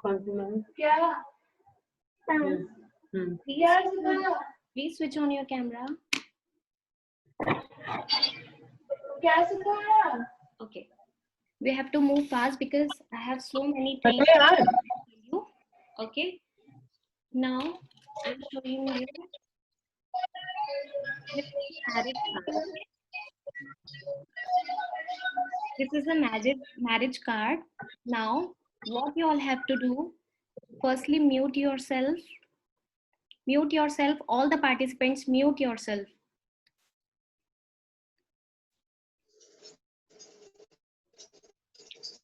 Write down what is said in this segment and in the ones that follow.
कौन सी मैम? क्या? Please switch on your camera. Okay. We have to move fast because I have so many things to tell you. Okay. Now I'm showing you this marriage card. This is a marriage card. Now, what you all have to do? Firstly, mute yourself. Mute yourself. All the participants, mute yourself.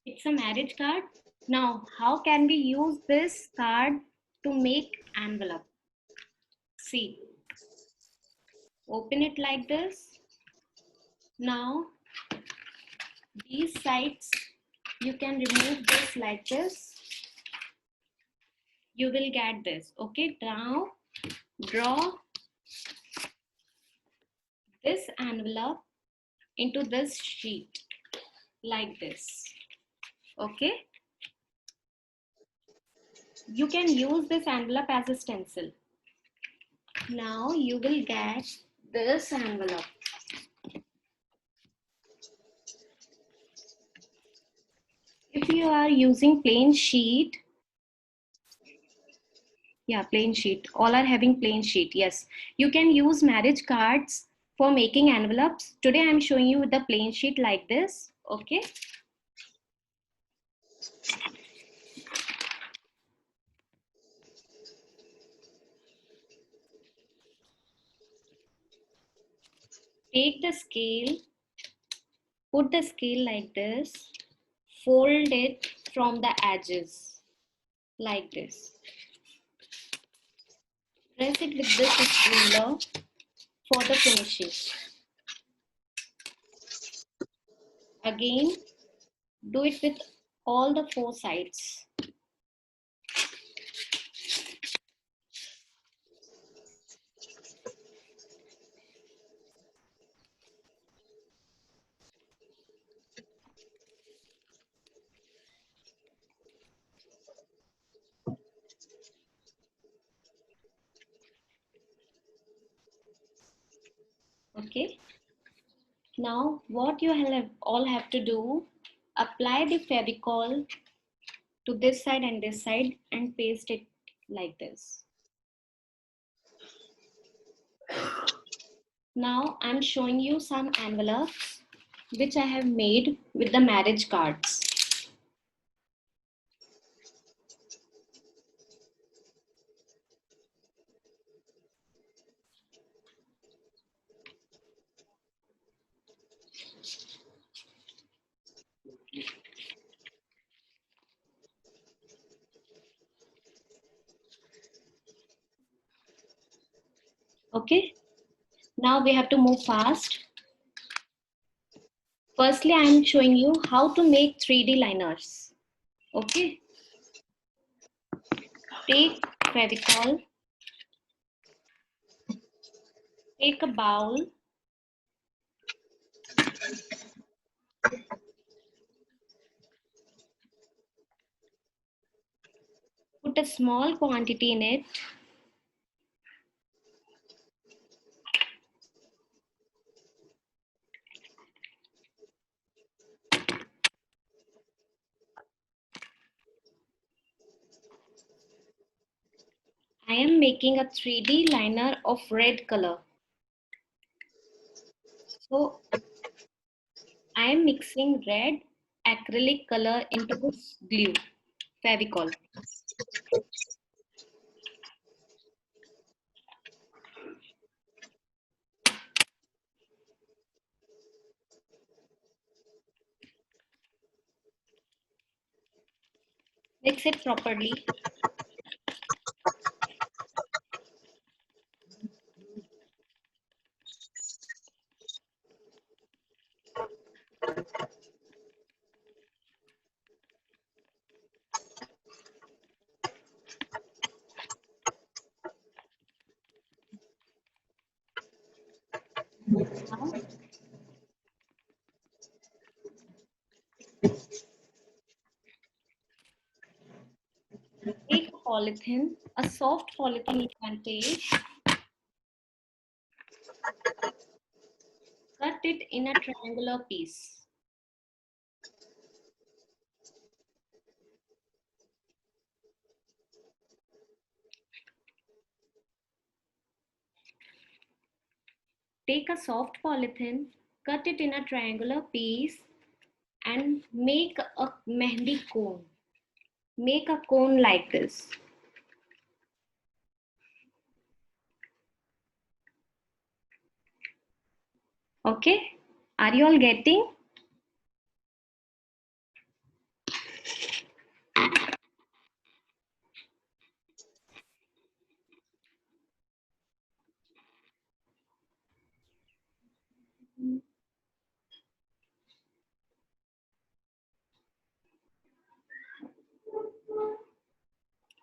It's a marriage card. Now, how can we use this card to make envelope? See, open it like this. Now, these sides, you can remove this like this. You will get this. Okay, now draw this envelope into this sheet like this. Okay, you can use this envelope as a stencil. Now you will get this envelope. If you are using plain sheet, plain sheet, all are having plain sheet. Yes, you can use marriage cards for making envelopes. Today I am showing you the plain sheet like this. Okay. Take the scale, put the scale like this, fold it from the edges like this. Press it with this ruler for the finishing. Again, do it with all the 4 sides. Okay. Now, what you all have to do, apply the Fevicol to this side and this side and paste it like this. Now, I'm showing you some envelopes which I have made with the marriage cards. Okay, now we have to move fast. Firstly, I am showing you how to make 3D liners. Okay, take Fevicol, take a bowl, put a small quantity in it. I am making a 3D liner of red color. So I am mixing red acrylic color into this glue, Fevicol. Mix it properly. Now, take a polythene, a soft polythene you can take, cut it in a triangular piece. Take a soft polythene, cut it in a triangular piece and make a mehndi cone. Make a cone like this. Okay, are you all getting?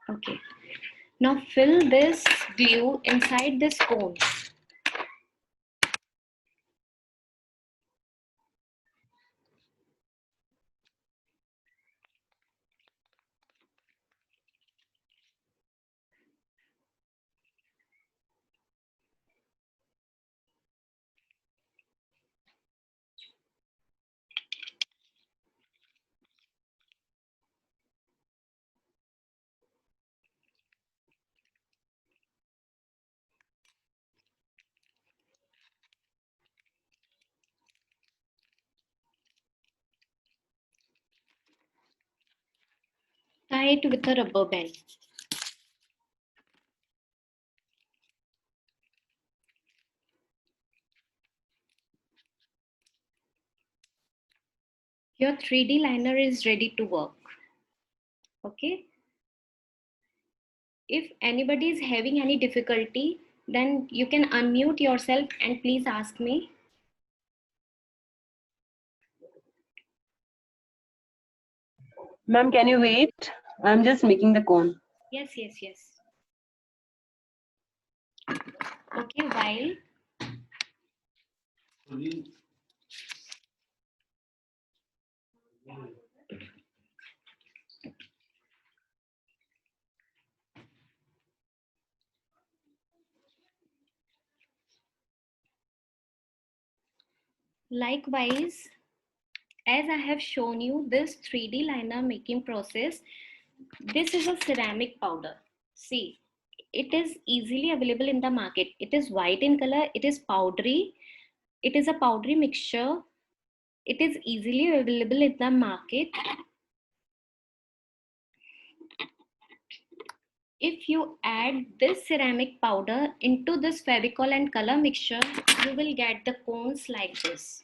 Okay, now fill this glue inside this cone. Tie it with a rubber band. Your 3D liner is ready to work. Okay. If anybody is having any difficulty, then you can unmute yourself and please ask me. Ma'am, can you wait? I'm just making the cone. Yes, yes, yes. Okay, while likewise, as I have shown you this 3D liner making process, this is a ceramic powder. See, it is easily available in the market. It is white in color, it is powdery, it is a powdery mixture. It is easily available in the market. If you add this ceramic powder into this Fevicol and color mixture, you will get the cones like this.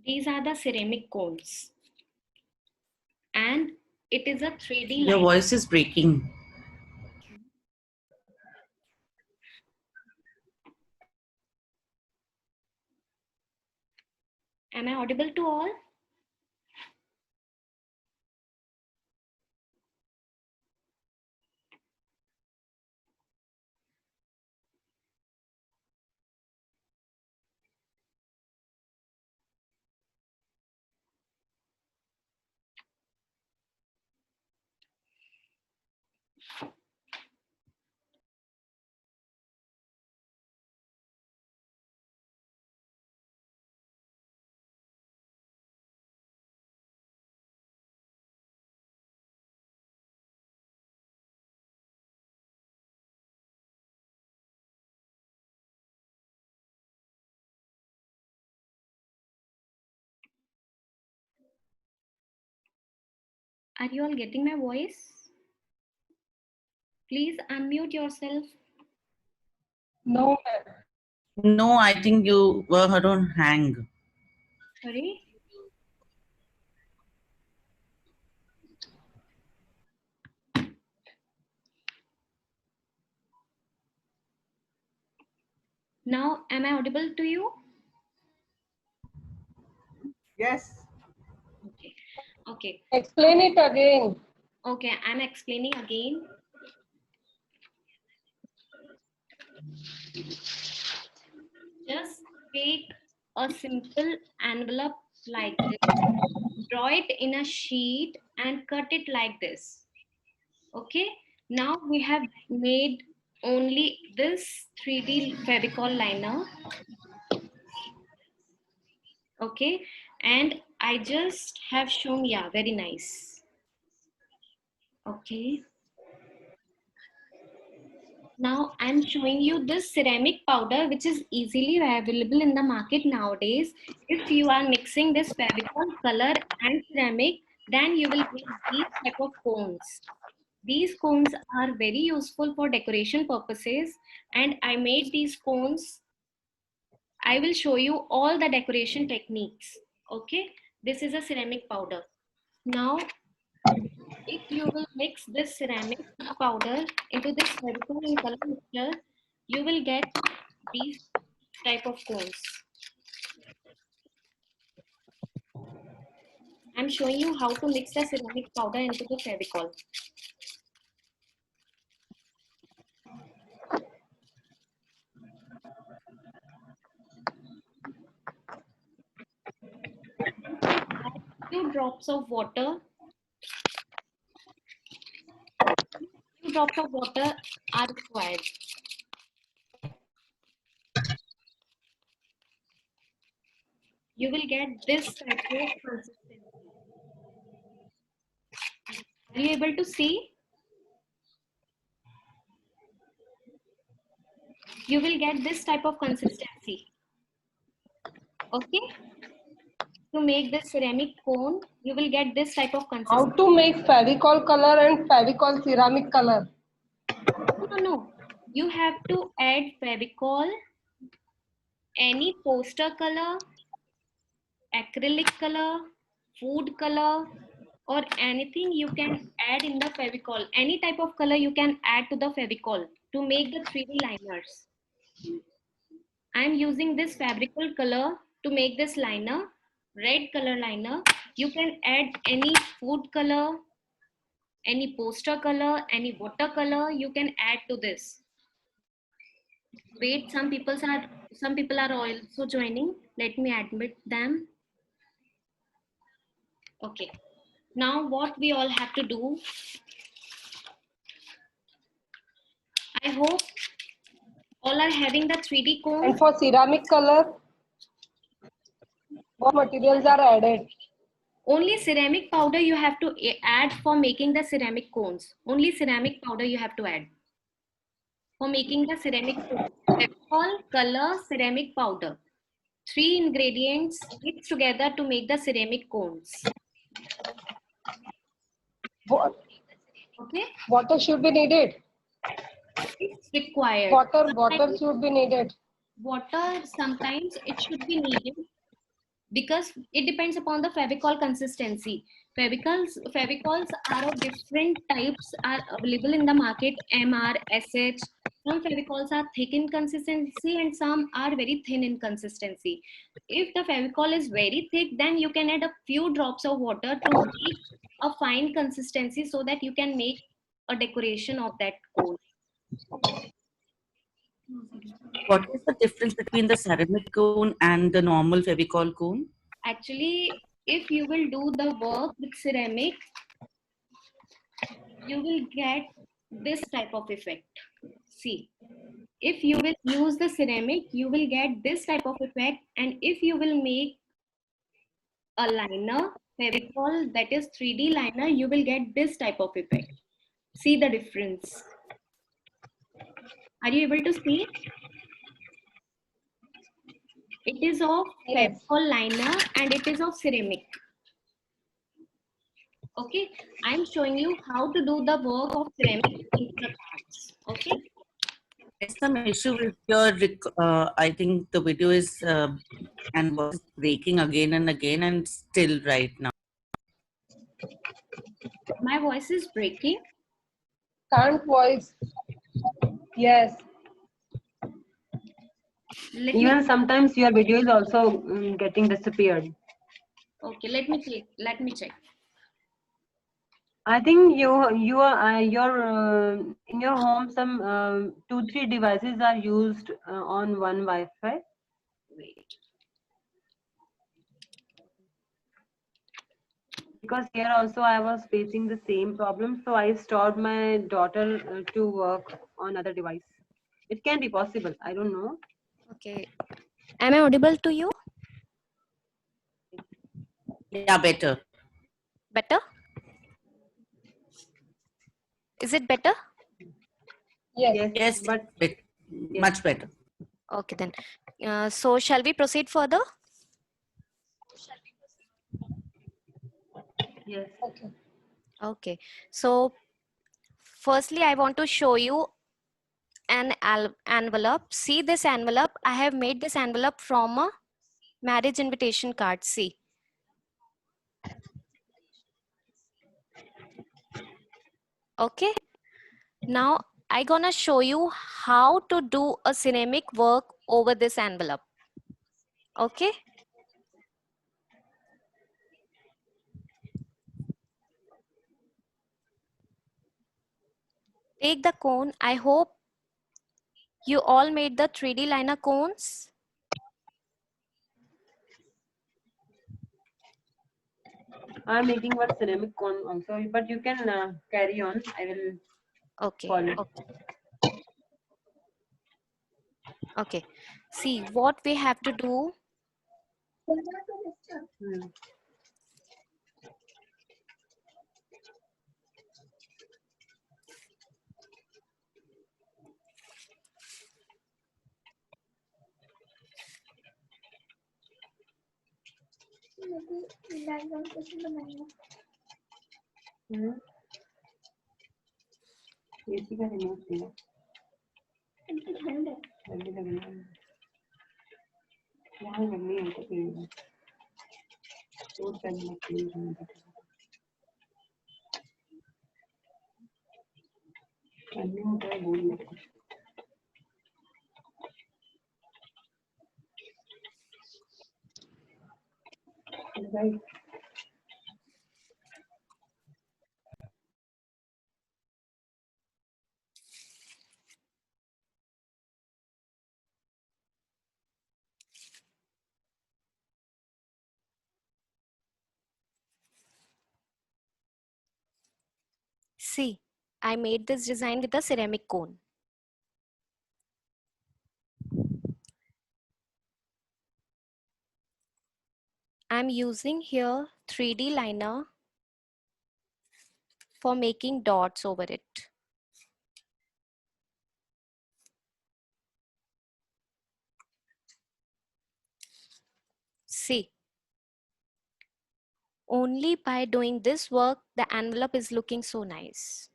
These are the ceramic cones. And it is a 3D Your line. voice is breaking. Am I audible to all? Are you all getting my voice? Please unmute yourself. No. No, I think you were on hang. Sorry. Now, am I audible to you? Yes. Okay. Okay. Explain it again. Okay, I'm explaining again. Just take a simple envelope like this, draw it in a sheet and cut it like this. Okay, now we have made only this 3D Fevicol liner. Okay, and I just have shown, yeah, very nice. Okay. Now I'm showing you this ceramic powder which is easily available in the market nowadays. If you are mixing this Fevicol color and ceramic, then you will get these type of cones. These cones are very useful for decoration purposes, and I made these cones. I will show you all the decoration techniques. Okay, this is a ceramic powder. Now, if you will mix this ceramic powder into this Fevicol in color mixture, you will get these type of cones. I'm showing you how to mix the ceramic powder into the Fevicol. Add few drops of water. Few drops of water are required. You will get this type of consistency. Are you able to see? You will get this type of consistency. Okay? To make this ceramic cone, you will get this type of How consistency. to make Fevicol color and Fevicol ceramic color? No. You have to add Fevicol, any poster color, acrylic color, food color, or anything you can add in the Fevicol. Any type of color you can add to the Fevicol to make the 3D liners. I am using this Fevicol color to make this liner, red color liner. You can add any food color, any poster color, any watercolor you can add to this. Wait, some people are also joining. Let me admit them. Okay. Now what we all have to do, I hope all are having the 3D cone. And for ceramic color, what materials are added? Only ceramic powder you have to add for making the ceramic cones. Only ceramic powder you have to add for making the ceramic cones. Fevicol, color, ceramic powder. 3 ingredients mixed together to make the ceramic cones. What? Okay? Water should be needed. It's required. Water should be needed. Water, sometimes it should be needed because it depends upon the Fevicol consistency. Fevicols are of different types are available in the market, MR, SH. Some Fevicols are thick in consistency and some are very thin in consistency. If the Fevicol is very thick, then you can add a few drops of water to make a fine consistency so that you can make a decoration of that cone. What is the difference between the ceramic cone and the normal Fevicol cone? Actually, if you will do the work with ceramic, you will get this type of effect. See, if you will use the ceramic, you will get this type of effect. And if you will make a liner, Fevicol, that is 3D liner, you will get this type of effect. See the difference. Are you able to see? It is of Fevicol liner and it is of ceramic. Okay, I'm showing you how to do the work of ceramic in the cards. Okay. There's some issue with your, I think the video is and was breaking again and again and still right now. My voice is breaking. Can't voice. Yes. Even sometimes your video is also getting disappeared. Okay, let me check. I think you are in your home some 2-3 devices are used on one Wi-Fi. Wait. Because here also I was facing the same problem, so I stopped my daughter to work on other device. It can be possible. I don't know. Okay. Am I audible to you? Yeah, better. Better? Is it better? Yes. Yes, but much better. Okay then. So shall we proceed further? yes. Okay. Okay. So firstly, I want to show you an envelope. See this envelope. I have made this envelope from a marriage invitation card. See. Okay. Now I gonna show you how to do a ceramic work over this envelope. Okay. Take the cone. I hope you all made the 3D liner cones. I'm making one ceramic cone also, but you can carry on. I will Okay. follow. Okay. Okay. See what we have to do. Hmm. Hmm, AC का remote दिया जल्दी लगना है यहाँ लगनी है तो फिर शूट करने के लिए करने होता है बोल लेते हैं See, I made this design with a ceramic cone. I'm using here 3D liner for making dots over it. See, only by doing this work, the envelope is looking so nice.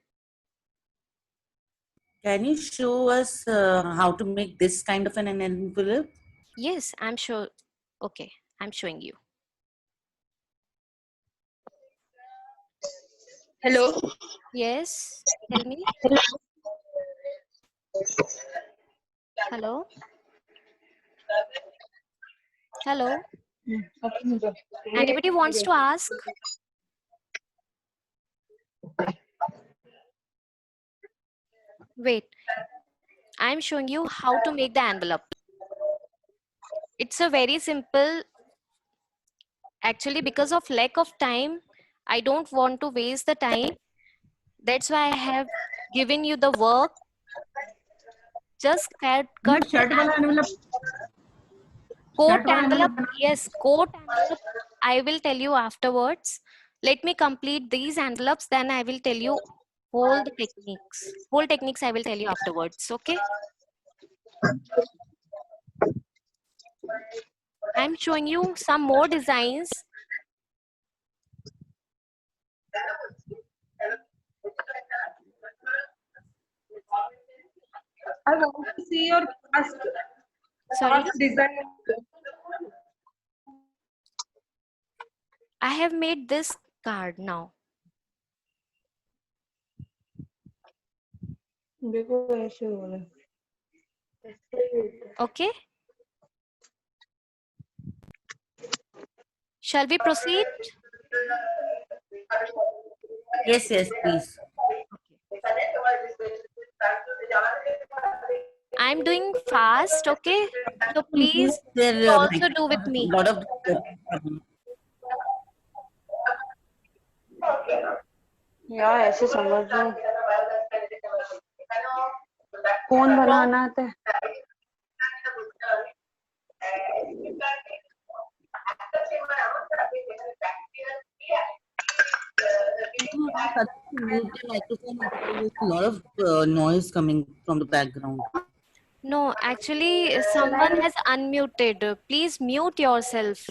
Can you show us how to make this kind of an envelope? Yes, I'm sure. Okay, I'm showing you. Hello. Yes, tell me. Hello? Hello? Anybody wants to ask? Wait, I'm showing you how to make the envelope. It's a very simple, actually because of lack of time, I don't want to waste the time. That's why I have given you the work. Just cut the coat envelope. Yes, coat envelope. I will tell you afterwards. Let me complete these envelopes, then I will tell you all the techniques. Whole techniques I will tell you afterwards. Okay. I'm showing you some more designs. I want to see your Sorry, past design. I have made this card now. Okay. Shall we proceed? Yes, yes, please. I'm doing fast, okay? So please There you also do with me. lot of यार ऐसे समझ लो कौन बनाना आता है a lot of noise coming from the background. No, actually, someone has unmuted. Please mute yourself.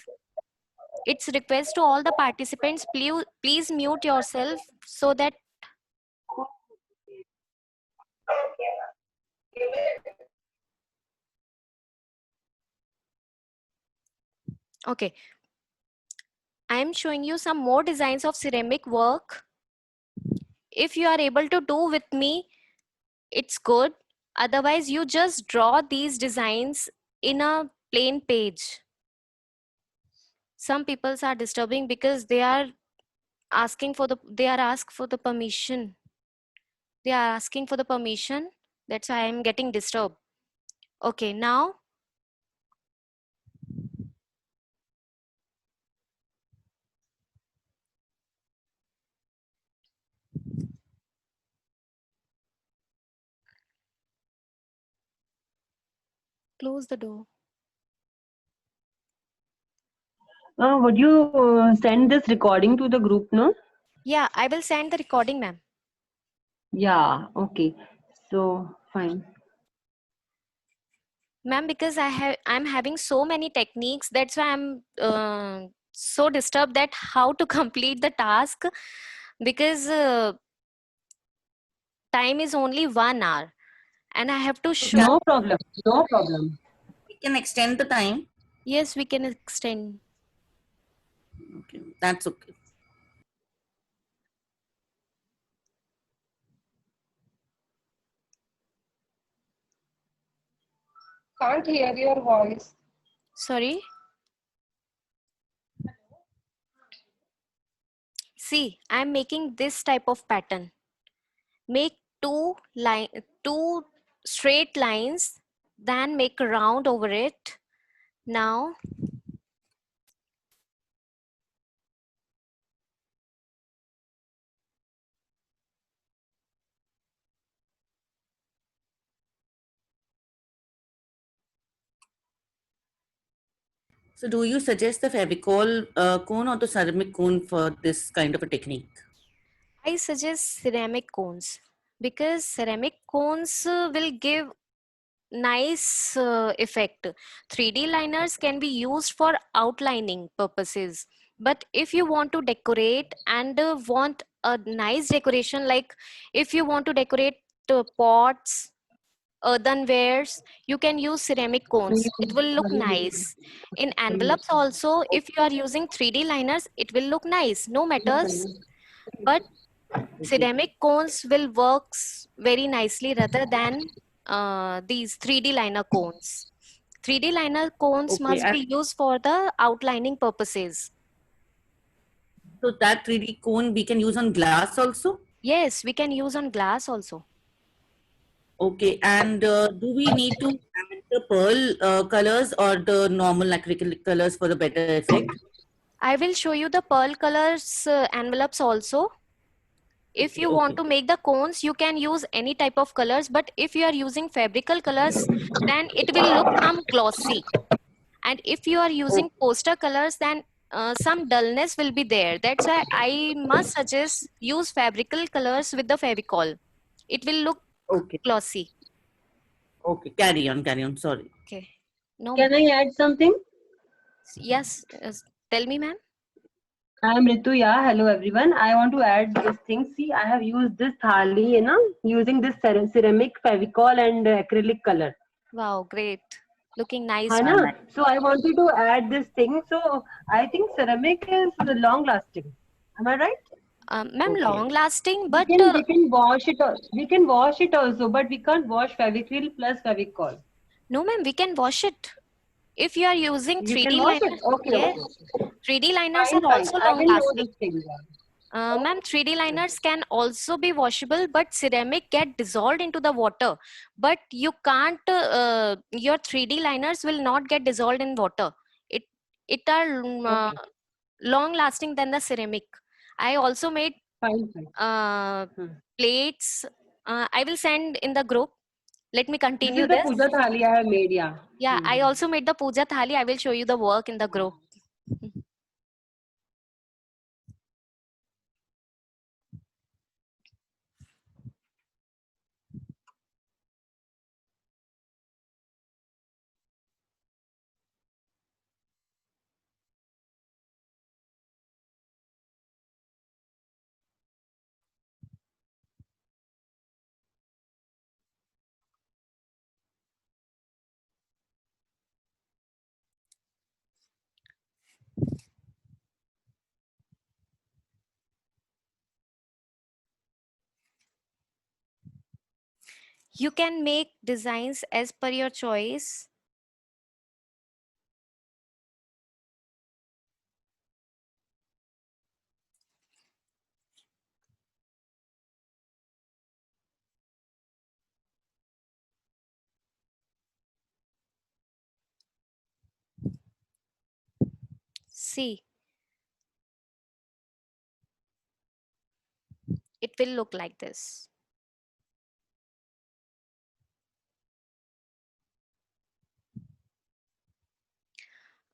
It's request to all the participants. Please mute yourself so that. Okay. I am showing you some more designs of ceramic work. If you are able to do with me, it's good. Otherwise, you just draw these designs in a plain page. Some people are disturbing because they are asking for the permission. They are asking for the permission. That's why I'm getting disturbed. Okay, now close the door. would you send this recording to the group no Yeah, I will send the recording, ma'am. yeah okay so fine Ma'am, because I'm having so many techniques, that's why I'm so disturbed that how to complete the task, because time is only 1 hour and I have to show. no problem We can extend the time. Yes, we can extend. Okay, that's okay. Can't hear your voice. Sorry. See, I'm making this type of pattern. Make two straight lines, then make a round over it. Now So do you suggest the Fevicol cone or the ceramic cone for this kind of a technique? I suggest ceramic cones because ceramic cones will give nice effect. 3D liners can be used for outlining purposes, but if you want to decorate and want a nice decoration, like if you want to decorate pots, earthenwares, you can use ceramic cones. It will look nice. In envelopes also, if you are using 3D liners, it will look nice, no matters. But ceramic cones will works very nicely rather than these 3D liner cones. 3D liner cones Okay, must be used for the outlining purposes. so that 3D cone we can use on glass also? Yes, we can use on glass also. Okay, and do we need to add the pearl colors or the normal acrylic colors for a better effect? I will show you the pearl colors envelopes also. If you want to make the cones, you can use any type of colors, but if you are using fabrical colors, then it will look some glossy. And if you are using poster colors, then some dullness will be there. That's why I must suggest use fabrical colors with the Fevicol. It will look Okay, glossy. okay, carry on, sorry. Okay. No. can I add something Yes. Tell me, ma'am. I am Ritu. Yeah, hello everyone. I want to add this thing. See, I have used this thali, using this ceramic Fevicol and acrylic color. Wow, great. Looking nice. है ना? So I wanted to add this thing. So I think ceramic is long lasting. Am I right? Ma'am, long lasting, but we can wash it. We can wash it also, but we can't wash Fevicryl plus Fevicol. no, ma'am, we can wash it. If you are using You 3D can wash liners, it. Okay. yes, Okay. 3D liners Fine, are fine. also I long didn't know lasting. this thing. Yeah. Ma'am, 3D liners can also be washable, but ceramic get dissolved into the water. But you can't, your 3D liners will not get dissolved in water. It, it are Okay. long lasting than the ceramic. I also made Fine, fine. Hmm. plates. I will send in the group. Let me This continue is the this. puja thali I have made, yeah. Yeah, I Hmm. also made the puja thali. I will show you the work in the group. You can make designs as per your choice. See, it will look like this.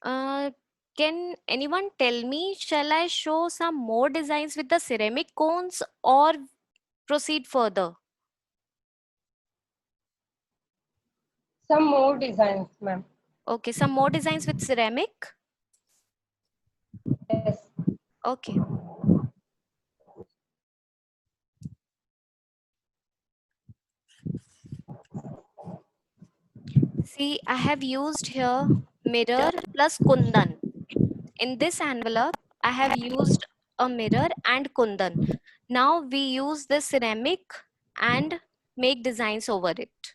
Uh, can anyone tell me, shall I show some more designs with the ceramic cones or proceed further? Some more designs, ma'am. Okay, some more designs with ceramic. Yes. Okay. See, I have used here mirror plus kundan. In this envelope, I have used a mirror and kundan. Now we use the ceramic and make designs over it.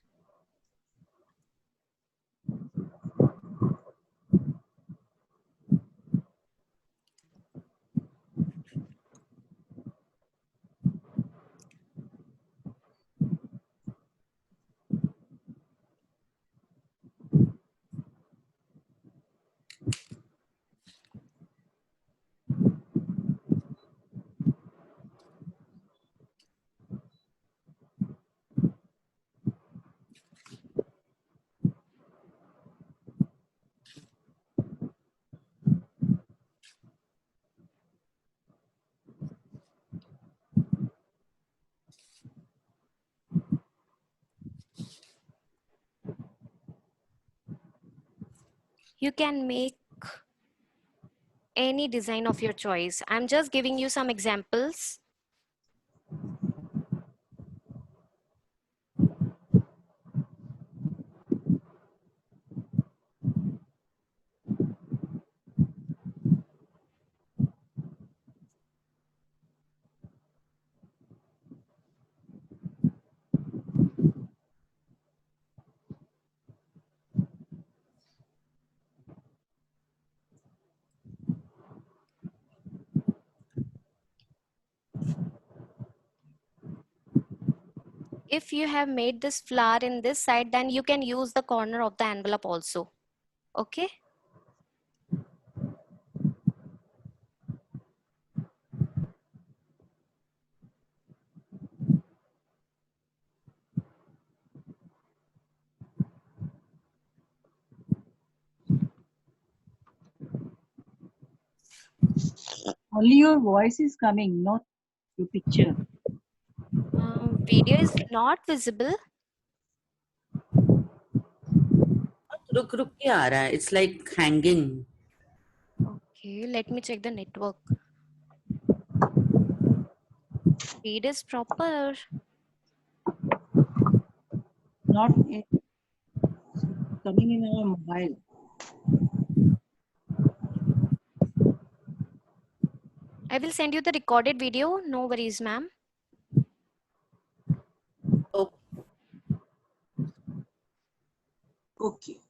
You can make any design of your choice. I'm just giving you some examples. If you have made this flower in this side, then you can use the corner of the envelope also. Okay. Only your voice is coming, not your picture. Video is not visible. रुक रुक के आ रहा है. It's like hanging. Okay, let me check the network. Speed is proper. Not coming in our mobile. I will send you the recorded video. No worries, ma'am. Oh, Okay.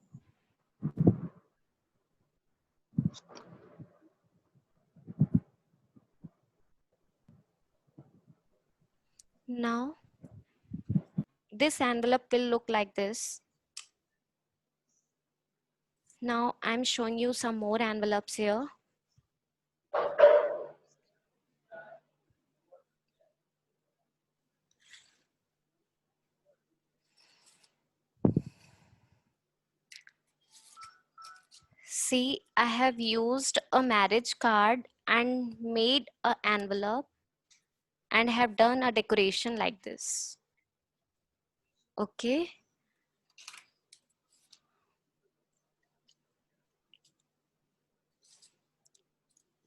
this envelope will look like this. Now I'm showing you some more envelopes here. See, I have used a marriage card and made an envelope and have done a decoration like this. Okay.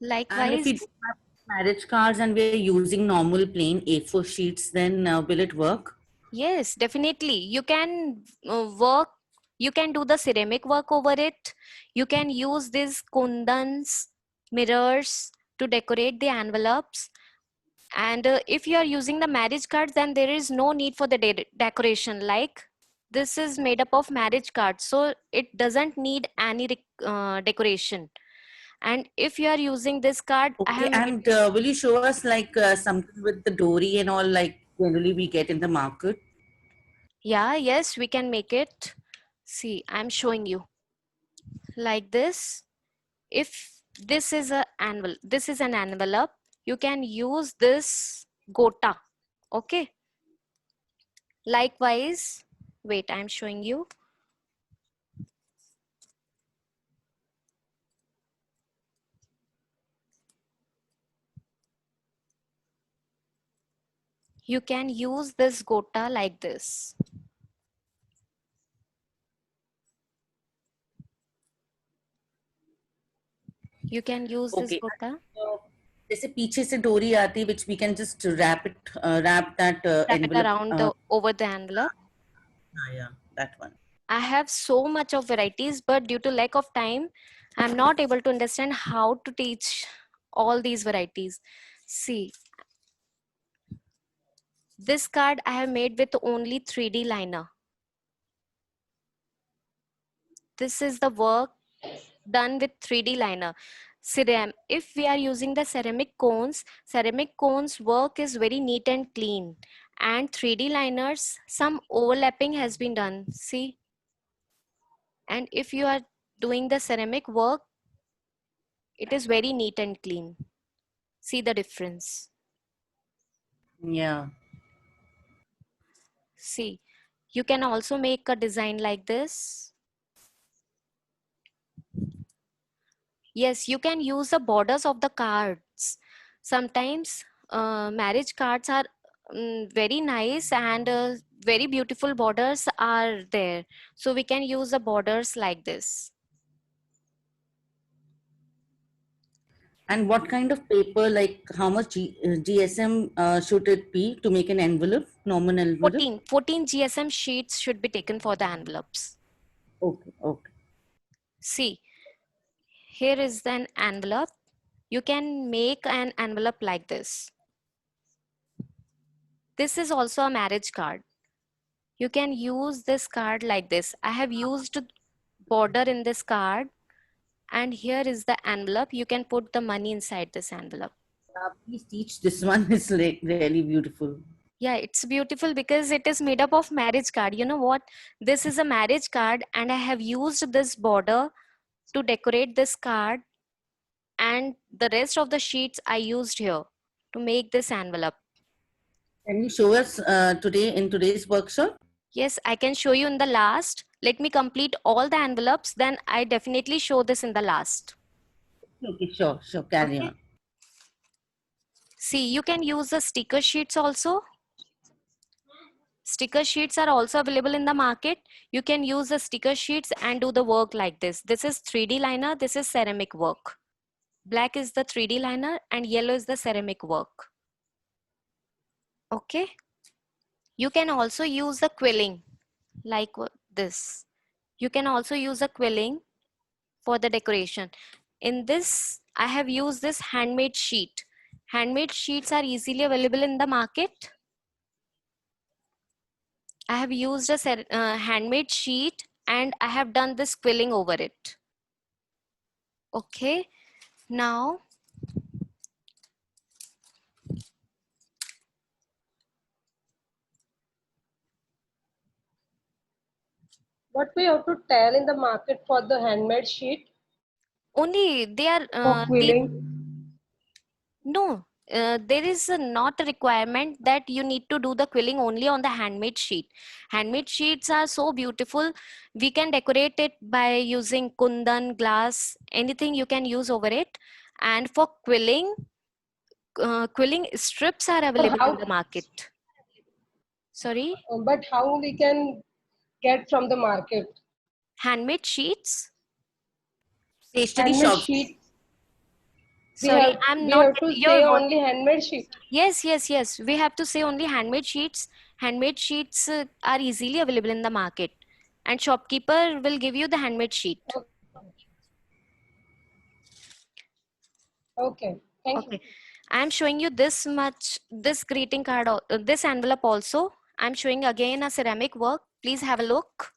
And if we Likewise, don't have marriage cards and we're using normal plain A4 sheets, then will it work? yes, definitely. You can you can do the ceramic work over it. You can use these kundans, mirrors to decorate the envelopes. And if you are using the marriage cards, then there is no need for the decoration. Like this is made up of marriage cards, so it doesn't need any decoration. And if you are using this card, I Okay, have and will you show us like something with the dory and all like generally we get in the market? yeah, yes, we can make it. See, I'm showing you like this. If this is an envelope, you can use this gota. Okay. Likewise, wait, I'm showing you. You can use this gota like this. You can use this Okay. gota, So, जैसे पीछे से डोरी आती है which we can just wrap that wrap it envelope. around the over the envelope. Yeah, that one. I have so much of varieties, but due to lack of time, I'm not able to understand how to teach all these varieties. See, this card I have made with only 3D liner. This is the work done with 3D liner. If we are using the ceramic cones work is very neat and clean. And 3D liners, some overlapping has been done. See, and if you are doing the ceramic work, it is very neat and clean. See the difference. Yeah. See, you can also make a design like this. Yes, you can use the borders of the cards. Sometimes marriage cards are very nice and very beautiful borders are there. So we can use the borders like this. And what kind of paper, like how much GSM should it be to make an envelope, normal envelope? 14 GSM sheets should be taken for the envelopes. Okay, okay. See, here is an envelope. You can make an envelope like this. This is also a marriage card. You can use this card like this. I have used border in this card, and here is the envelope. You can put the money inside this envelope. Please teach this one. It's like really beautiful. Yeah, it's beautiful because it is made up of marriage card. You know what? This is a marriage card and I have used this border to decorate this card, and the rest of the sheets I used here to make this envelope. Can you show us today in today's workshop? Yes, I can show you in the last. Let me complete all the envelopes, then I definitely show this in the last. Okay, sure, sure. Carry Okay. on. See, you can use the sticker sheets also. Sticker sheets are also available in the market. You can use the sticker sheets and do the work like this. This is 3D liner, this is ceramic work. Black is the 3D liner and yellow is the ceramic work. Okay. You can also use the quilling like this. You can also use a quilling for the decoration. In this, I have used this handmade sheet. Handmade sheets are easily available in the market. I have used a handmade sheet and I have done this quilling over it. Okay, now What we have to tell in the market for the handmade sheet Only they are for the quilling? no. There is not a requirement that you need to do the quilling only on the handmade sheet. Handmade sheets are so beautiful. We can decorate it by using kundan, glass, anything you can use over it. And for quilling, quilling strips are Or available in the how? market. Sorry, But how we can get from the market? handmade sheets. Stationery Handmade shops. sheet. Sorry, I'm We not have to getting your say voice. only handmade sheet. Yes, yes, yes. We have to say only handmade sheets. Handmade sheets are easily available in the market, and shopkeeper will give you the handmade sheet. Okay. Thank you. Okay, I'm showing you this much, this greeting card, this envelope also. I'm showing again a ceramic work. Please have a look.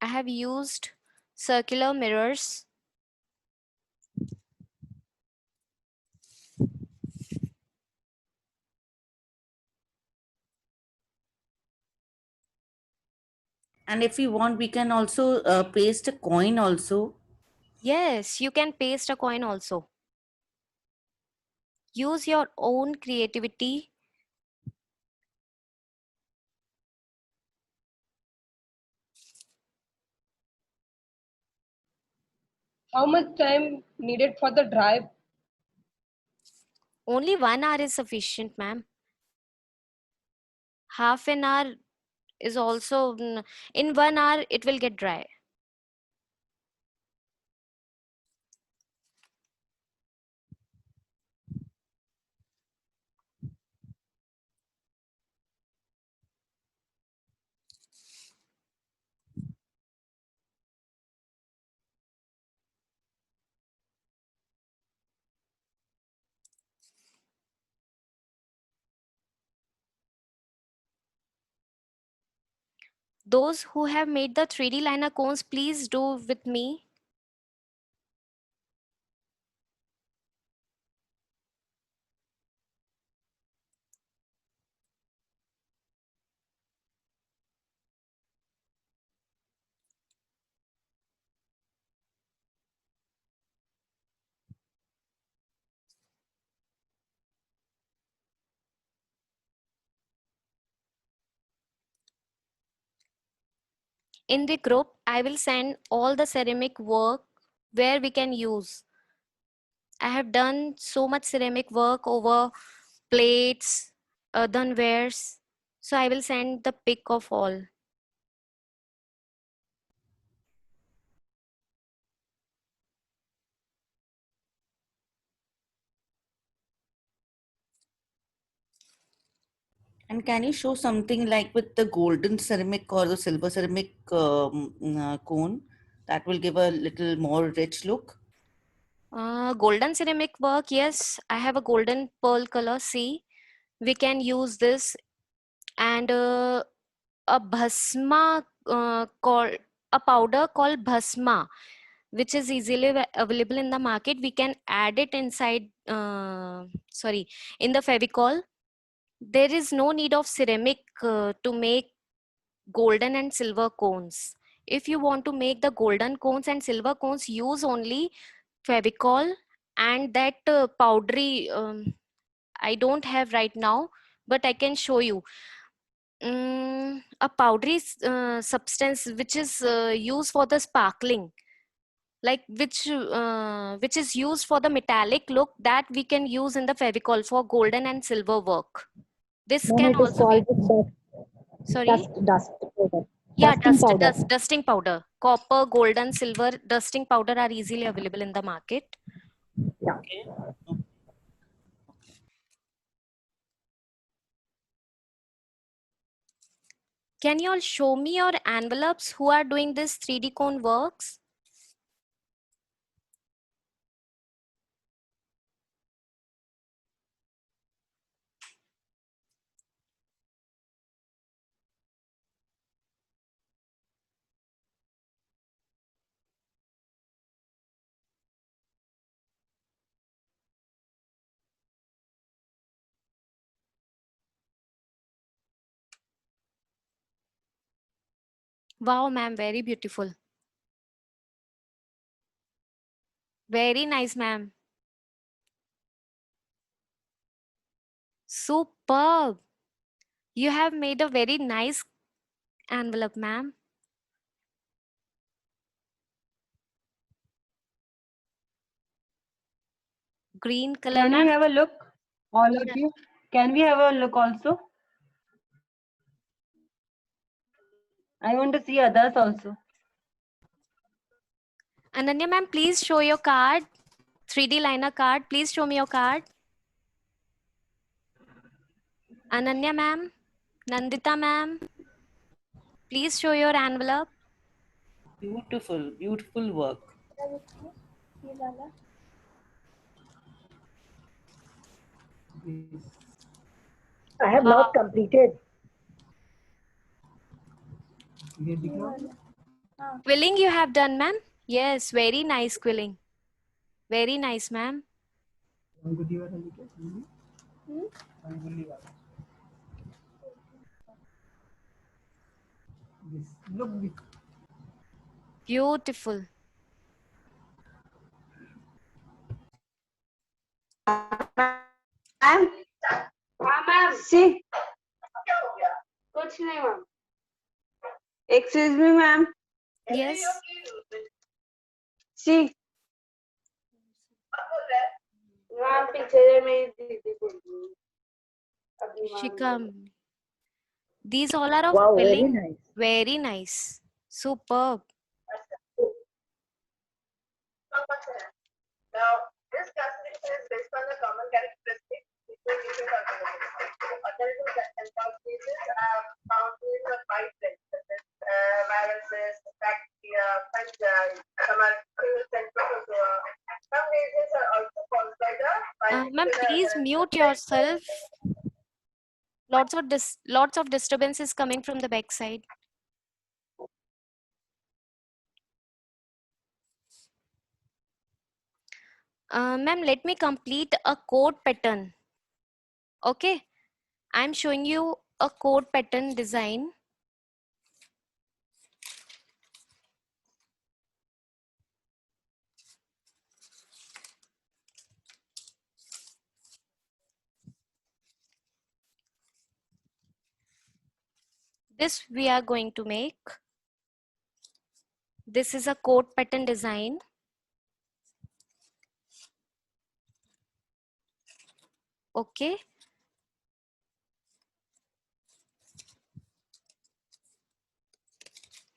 I have used circular mirrors. And if we want, we can also paste a coin also. Yes, you can paste a coin also. Use your own creativity. How much time needed for the dry? Only 1 hour is sufficient, ma'am. Half an hour is also, in 1 hour it will get dry. Those who have made the 3D liner cones, please do with me. In the group, I will send all the ceramic work where we can use. I have done so much ceramic work over plates, earthenwares. So I will send the pic of all. And can you show something like with the golden ceramic or the silver ceramic cone? That will give a little more rich look. Golden ceramic work, yes, I have a golden pearl color. See, we can use this, and a bhasma called a powder called bhasma, which is easily available in the market. We can add it inside, sorry, in the Fevicol. There is no need of ceramic to make golden and silver cones. If you want to make the golden cones and silver cones, use only Fevicol and that powdery. I don't have right now, but I can show you. A powdery substance which is used for the sparkling, like which is used for the metallic look, that we can use in the Fevicol for golden and silver work. This Ma'am, can it is also be, called sorry, dust powder. yeah, Dusting powder. dusting powder. Copper, golden, silver dusting powder are easily available in the market. Yeah. Okay. Can you all show me your envelopes who are doing this 3D cone works? Wow, ma'am, very beautiful. Very nice, ma'am. Superb. You have made a very nice envelope, ma'am. Green color, Can we ma'am. have a look, all of you? Can we have a look also? I want to see others also. Ananya, ma'am, please show your card. 3D liner card. Please show me your card. Ananya, ma'am. Nandita, ma'am. Please show your envelope. Beautiful, beautiful work. I have Wow. not completed. Quilling you have done, ma'am? Yes, very nice quilling. Very nice, ma'am. Beautiful. Ma'am ma'am see कुछ नहीं ma'am excuse me ma'am Yes. See ma'am पीछे से मेरी दीदी बोल रही है अभी ma'am Shikam. These all are of Wow, very quilling. nice. Very nice. Superb. Now, this classification is based on the common characteristics between different organisms. Organisms and cases have boundaries of five types, such as viruses, bacteria, fungi, some are and protozoa. Some cases are also caused by the Ma'am, please mute yourself. Lots of disturbance is coming from the back side. Ma'am, let me complete a code pattern. Okay, I'm showing you a code pattern design. This we are going to make. This is a code pattern design. Okay.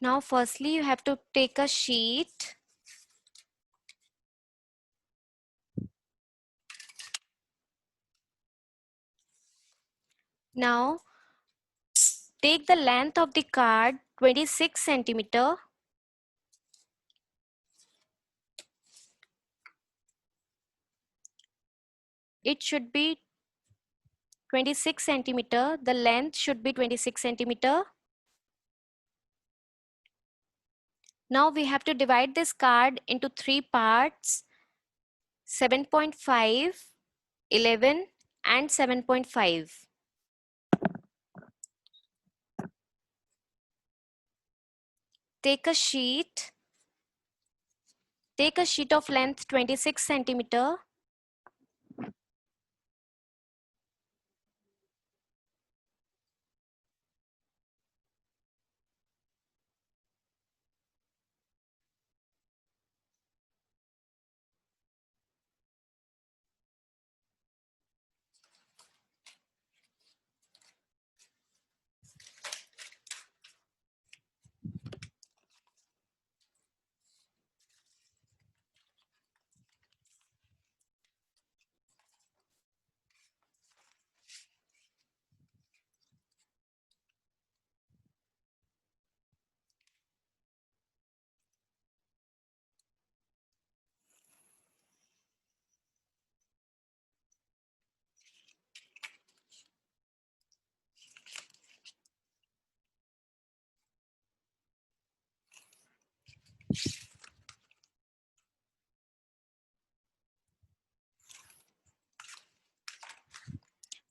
Now, firstly, you have to take a sheet. Now, take the length of the card, 26 centimeter. It should be 26 centimeter. The length should be 26 centimeter. Now we have to divide this card into 3 parts, 7.5, 11 and 7.5. Take a sheet of length 26 centimeter.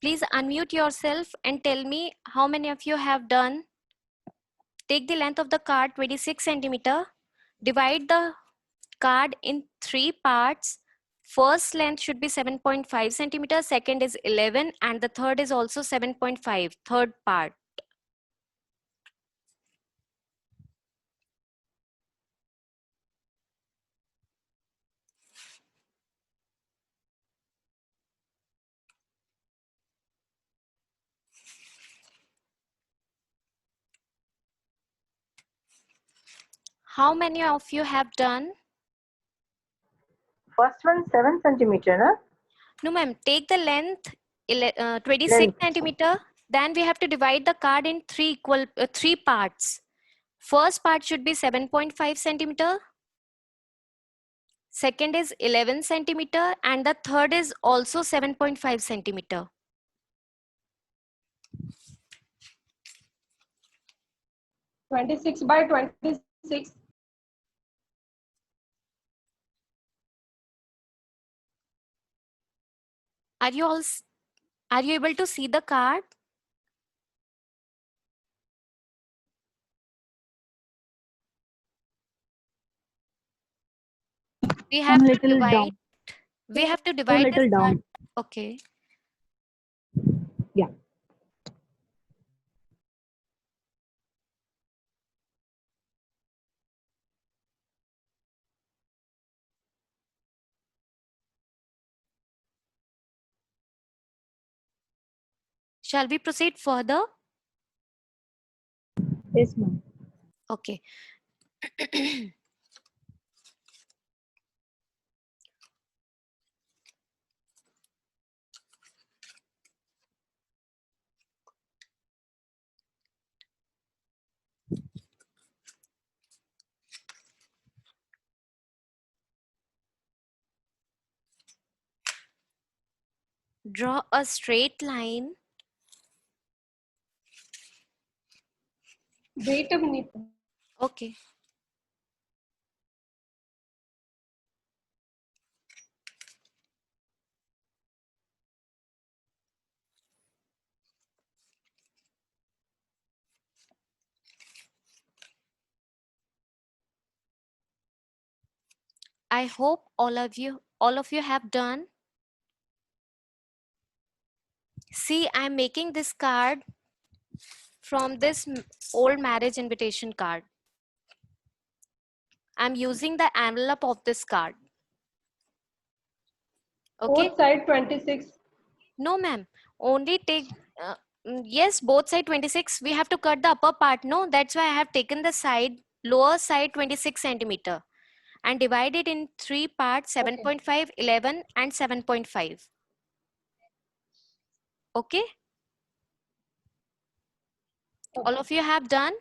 Please unmute yourself and tell me how many of you have done. take the length of the card 26 centimeter, divide the card in 3 parts. First length should be 7.5 centimeters, second is 11, and the third is also 7.5, third part. How many of you have done? First one 7 centimeter, na? No, ma'am. Take the length 26 Length. centimeter. Then we have to divide the card in three parts. First part should be 7.5 centimeter. Second is 11 centimeter, and the third is also 7.5 centimeter. (26 by 26). Are you able to see the card? We have to little divide. down. We have to divide this little down. card. Okay. Yeah. Shall we proceed further? Yes, ma'am. Okay. Draw a straight line. Wait a minute. Okay. I hope all of you have done. See, I'm making this card from this old marriage invitation card. I'm using the envelope of this card. Okay. Both side 26. No, ma'am. Only take, yes, both side 26. We have to cut the upper part. No, that's why I have taken the side, lower side 26 centimeter and divided in 3 parts, 7.5, 11, and 7.5. Okay. All of you have done?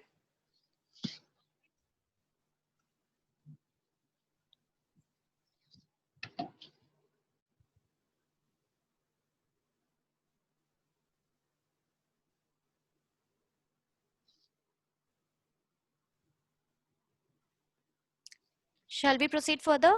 Shall we proceed further?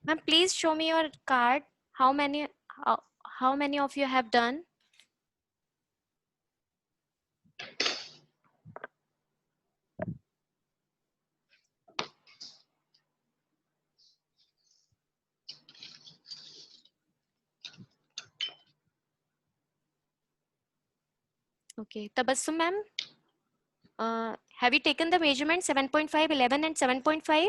Ma'am, please show me your card. How many of you have done? Okay, Tabassum ma'am, have you taken the measurement 7.5, 11, and 7.5?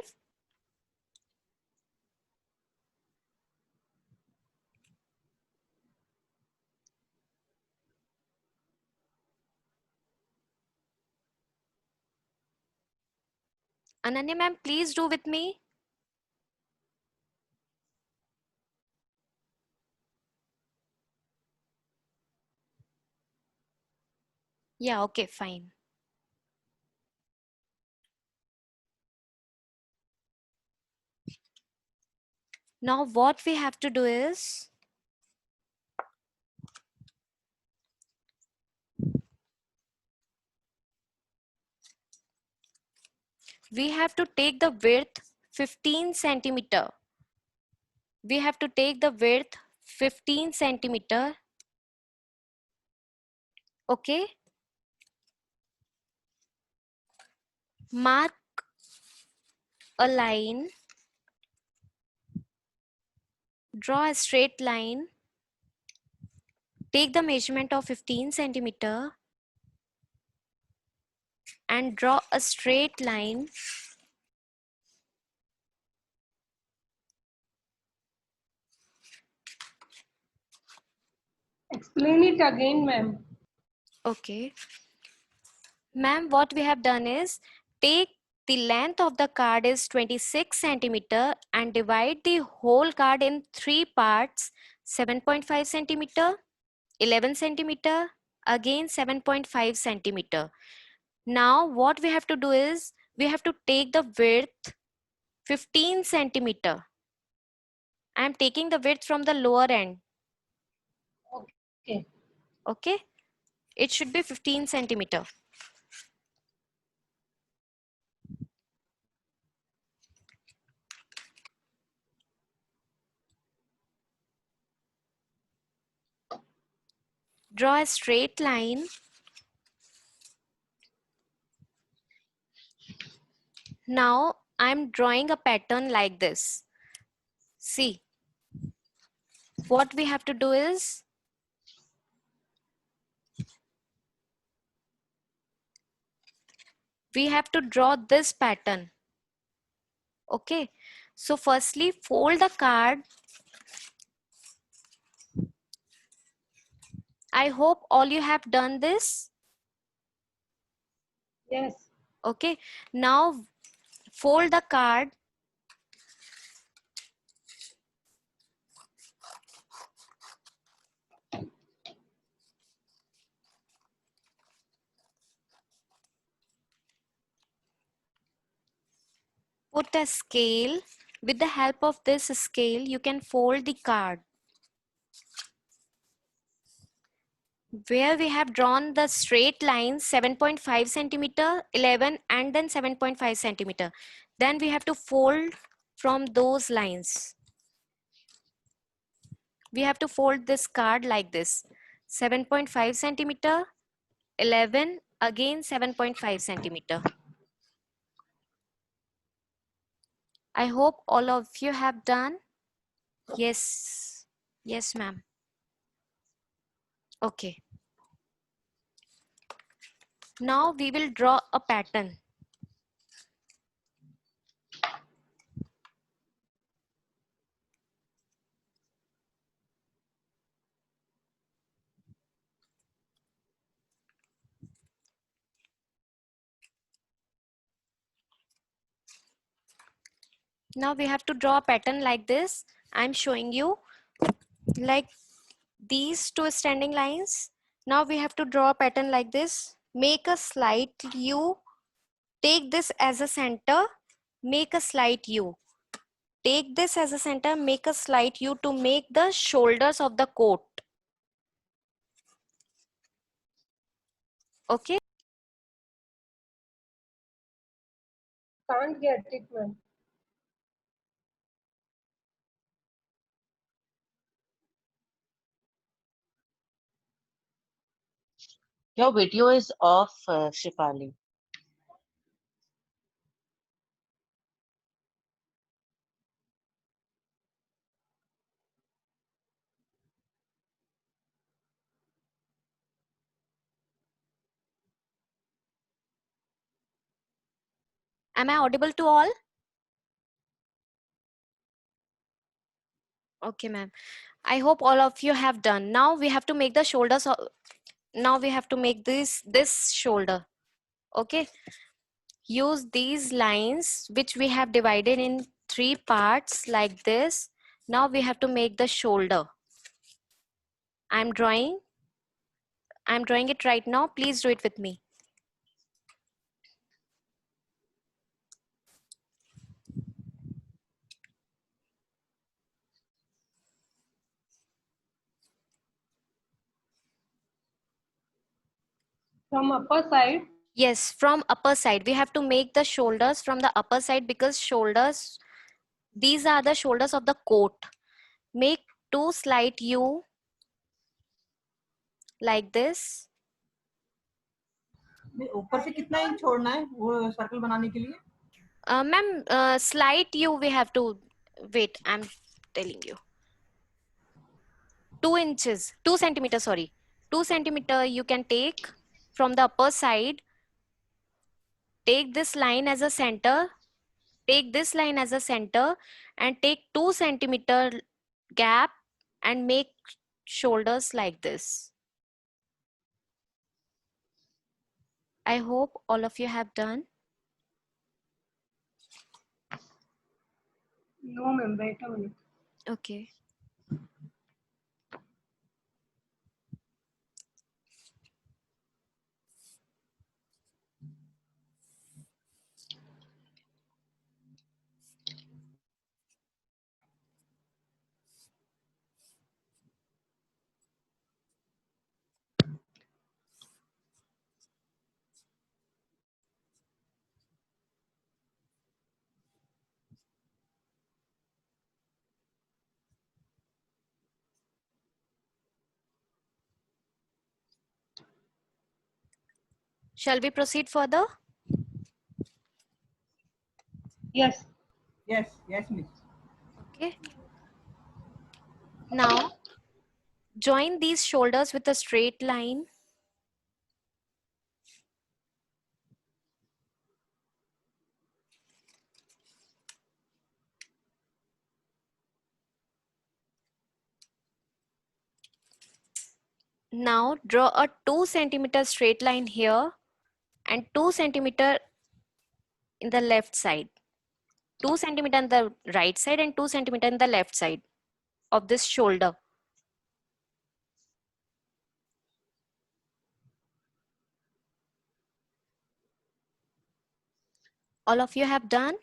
Ananya ma'am, please do with me. Yeah, okay, fine. Now what we have to do is, we have to take the width 15 centimeter. We have to take the width 15 centimeter. Okay. Mark a line. Draw a straight line. Take the measurement of 15 centimeter and draw a straight line. Explain it again, ma'am. Okay. Ma'am, what we have done is take the length of the card is 26 centimeter and divide the whole card in 3 parts, 7.5 centimeter, 11 centimeter, again 7.5 centimeter. Now what we have to do is we have to take the width 15 centimeter. I am taking the width from the lower end. Okay. Okay. It should be 15 centimeter. Draw a straight line. Now I'm drawing a pattern like this. See, what we have to do is we have to draw this pattern. Okay, so firstly fold the card. I hope all you have done this. Yes. Okay, now fold the card. Put a scale. With the help of this scale, you can fold the card. Where we have drawn the straight lines 7.5 centimeter, 11 and then 7.5 centimeter. Then we have to fold from those lines. We have to fold this card like this. 7.5 centimeter, 11, again 7.5 centimeter. I hope all of you have done. Yes. Yes, ma'am. Okay. Now we will draw a pattern. Now we have to draw a pattern like this. I'm showing you like these two standing lines. Now we have to draw a pattern like this. Make a slight U. Take this as a center. Make a slight U. Take this as a center. Make a slight U to make the shoulders of the coat. Okay. Can't get it, ma'am. Your video is off, Shifali. Am I audible to all? Okay, ma'am. I hope all of you have done. Now we have to make the shoulders. Now we have to make this shoulder. Okay. Use these lines which we have divided in 3 parts like this. Now we have to make the shoulder. I'm drawing it right now. Please do it with me. From upper side. Yes, from upper side. We have to make the shoulders from the upper side because shoulders These are the shoulders of the coat. Make 2 slight U like this. ऊपर से कितना inch छोड़ना है वो circle बनाने के लिए? Ma'am, slight U we have to, wait, I'm telling you. 2 inches, 2 centimeters, sorry. 2 centimeter you can take from the upper side. Take this line as a center. Take this line as a center and take 2 centimeter gap and make shoulders like this. I hope all of you have done. No, ma'am. Wait a minute. Okay. Shall we proceed further? Yes. Yes, miss. Okay. Now, join these shoulders with a straight line. Now, draw a 2 centimeter straight line here and 2 centimeter in the left side. 2 centimeter on the right side and 2 centimeter in the left side of this shoulder. All of you have done?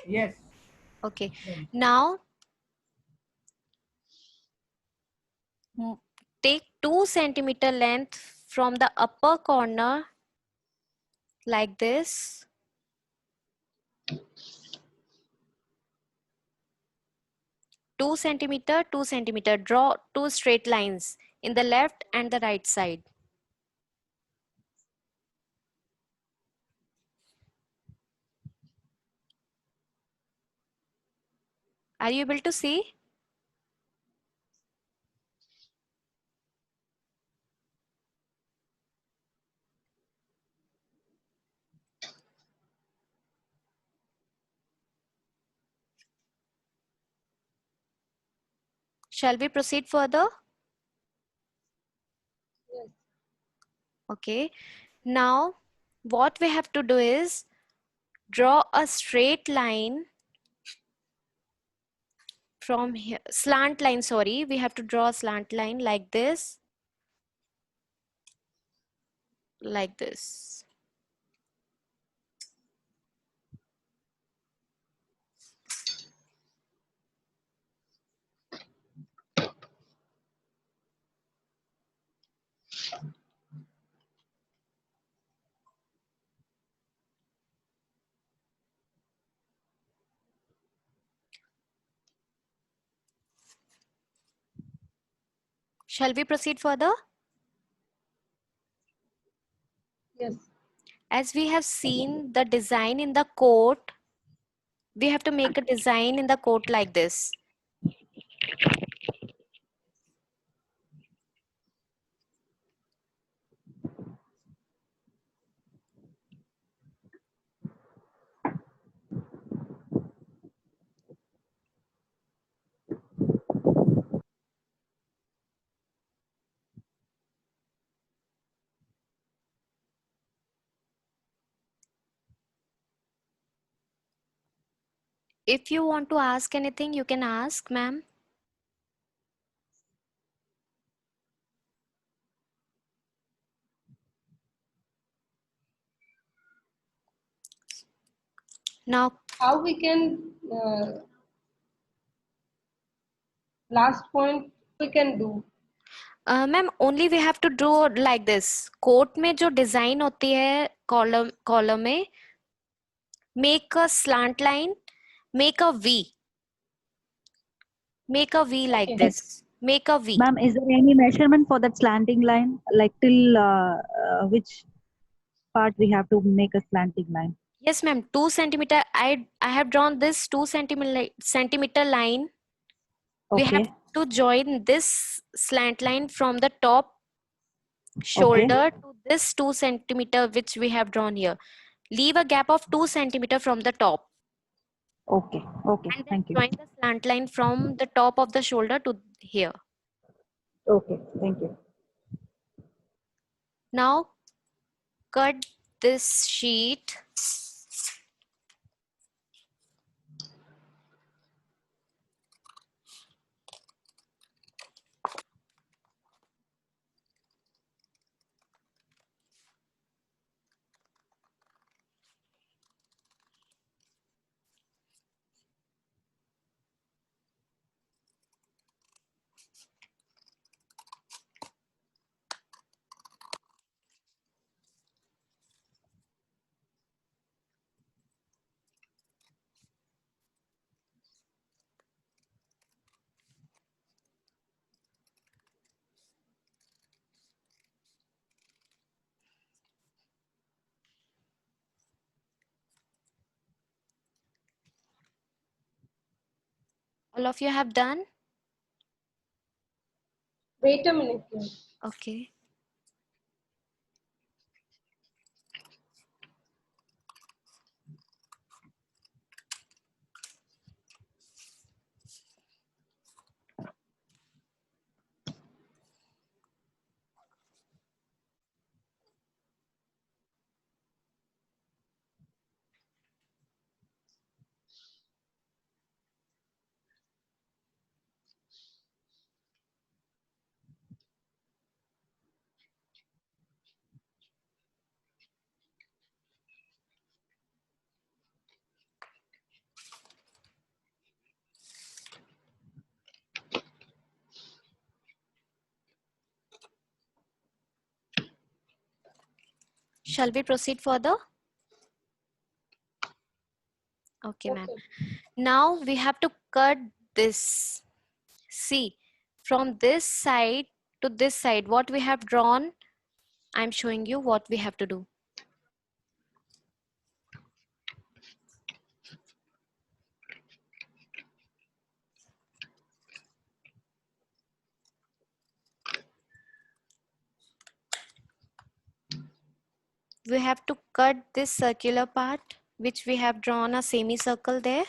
Yes. Okay. Now, take 2 centimeter length from the upper corner like this. Two centimeter, draw 2 straight lines in the left and the right side. Are you able to see? Shall we proceed further? Yes. Okay. Now, what we have to do is draw a straight line from here, slant line, sorry. We have to draw a slant line like this. Like this. Shall we proceed further? Yes. As we have seen the design in the coat, we have to make a design in the coat like this. If you want to ask anything, you can ask, ma'am. Now, How we can last point we can do? Ma'am only we have to draw like this. Coat में जो design होती है column में, make a slant line, make a V, make a V like Okay. this. Make a V. Ma'am, is there any measurement for that slanting line? Like till which part we have to make a slanting line? Yes, ma'am. 2 centimeter. I have drawn this 2 centimeter line. We Okay. have to join this slant line from the top shoulder to this 2 centimeter which we have drawn here. Leave a gap of 2 centimeter from the top. Okay. Okay. And then Thank you. join the slant line from the top of the shoulder to here. Okay. Thank you. Now cut this sheet. All of you have done? Wait a minute. Okay. Shall we proceed further? Okay, ma'am. Now we have to cut this. See, from this side to this side, what we have drawn, I'm showing you what we have to do. We have to cut this circular part, which we have drawn a semicircle there.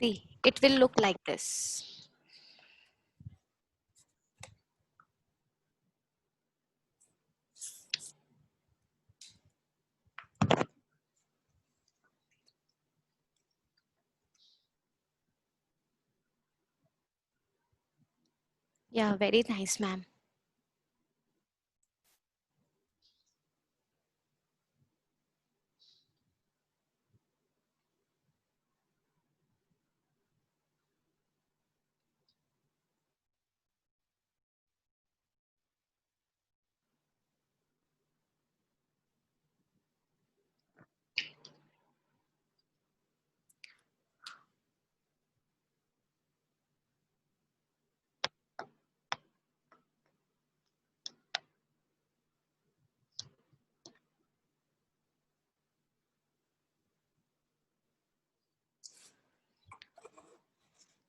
See, it will look like this. Yeah, very nice, ma'am.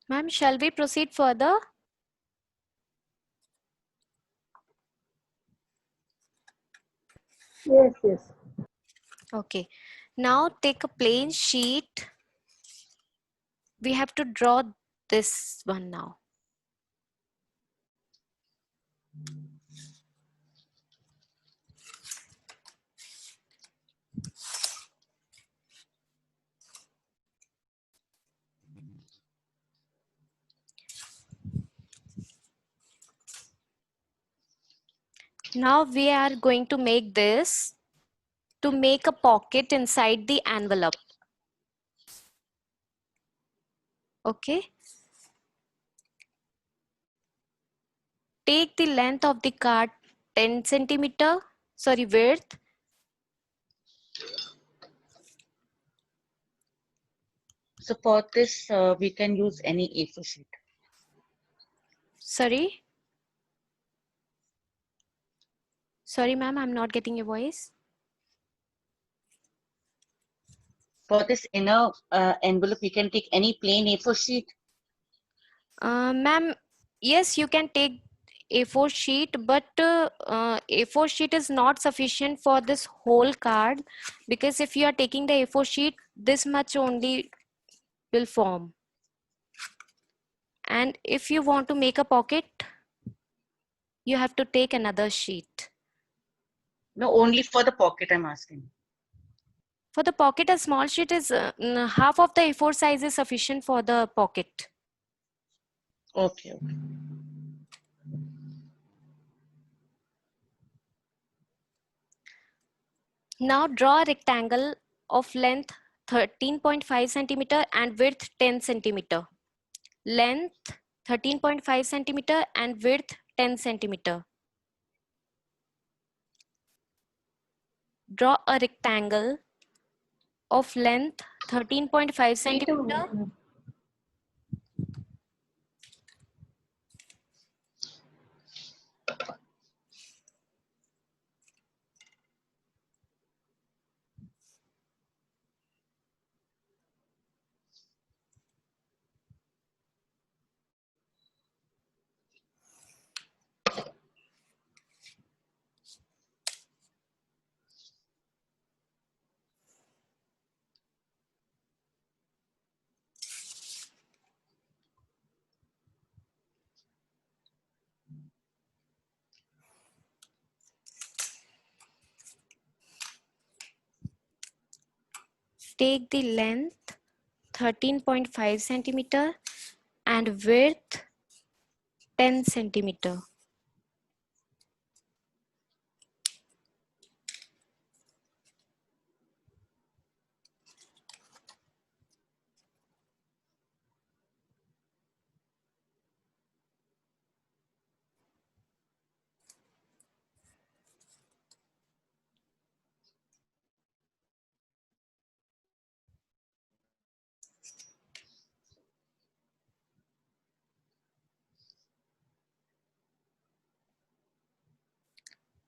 Ma'am, shall we proceed further? Yes, yes. Okay. Now take a plain sheet. We have to draw this one now. Now we are going to make this to make a pocket inside the envelope. Okay. Take the length of the card 10 centimeter, sorry, width. So for this, we can use any A4 sheet. Sorry. Sorry, ma'am, I'm not getting your voice. For this inner envelope, we can take any plain A4 sheet. Ma'am, yes, you can take A4 sheet, but A4 sheet is not sufficient for this whole card, because if you are taking the A4 sheet, this much only will form. And if you want to make a pocket, you have to take another sheet. No, only for the pocket I'm asking. For the pocket, a small sheet is half of the A4 size is sufficient for the pocket. Okay. Now draw a rectangle of length 13.5 centimeter and width 10 centimeter. Length 13.5 centimeter and width 10 centimeter. Draw a rectangle of length 13.5 centimeter. Take the length 13.5 centimeter and width 10 centimeter.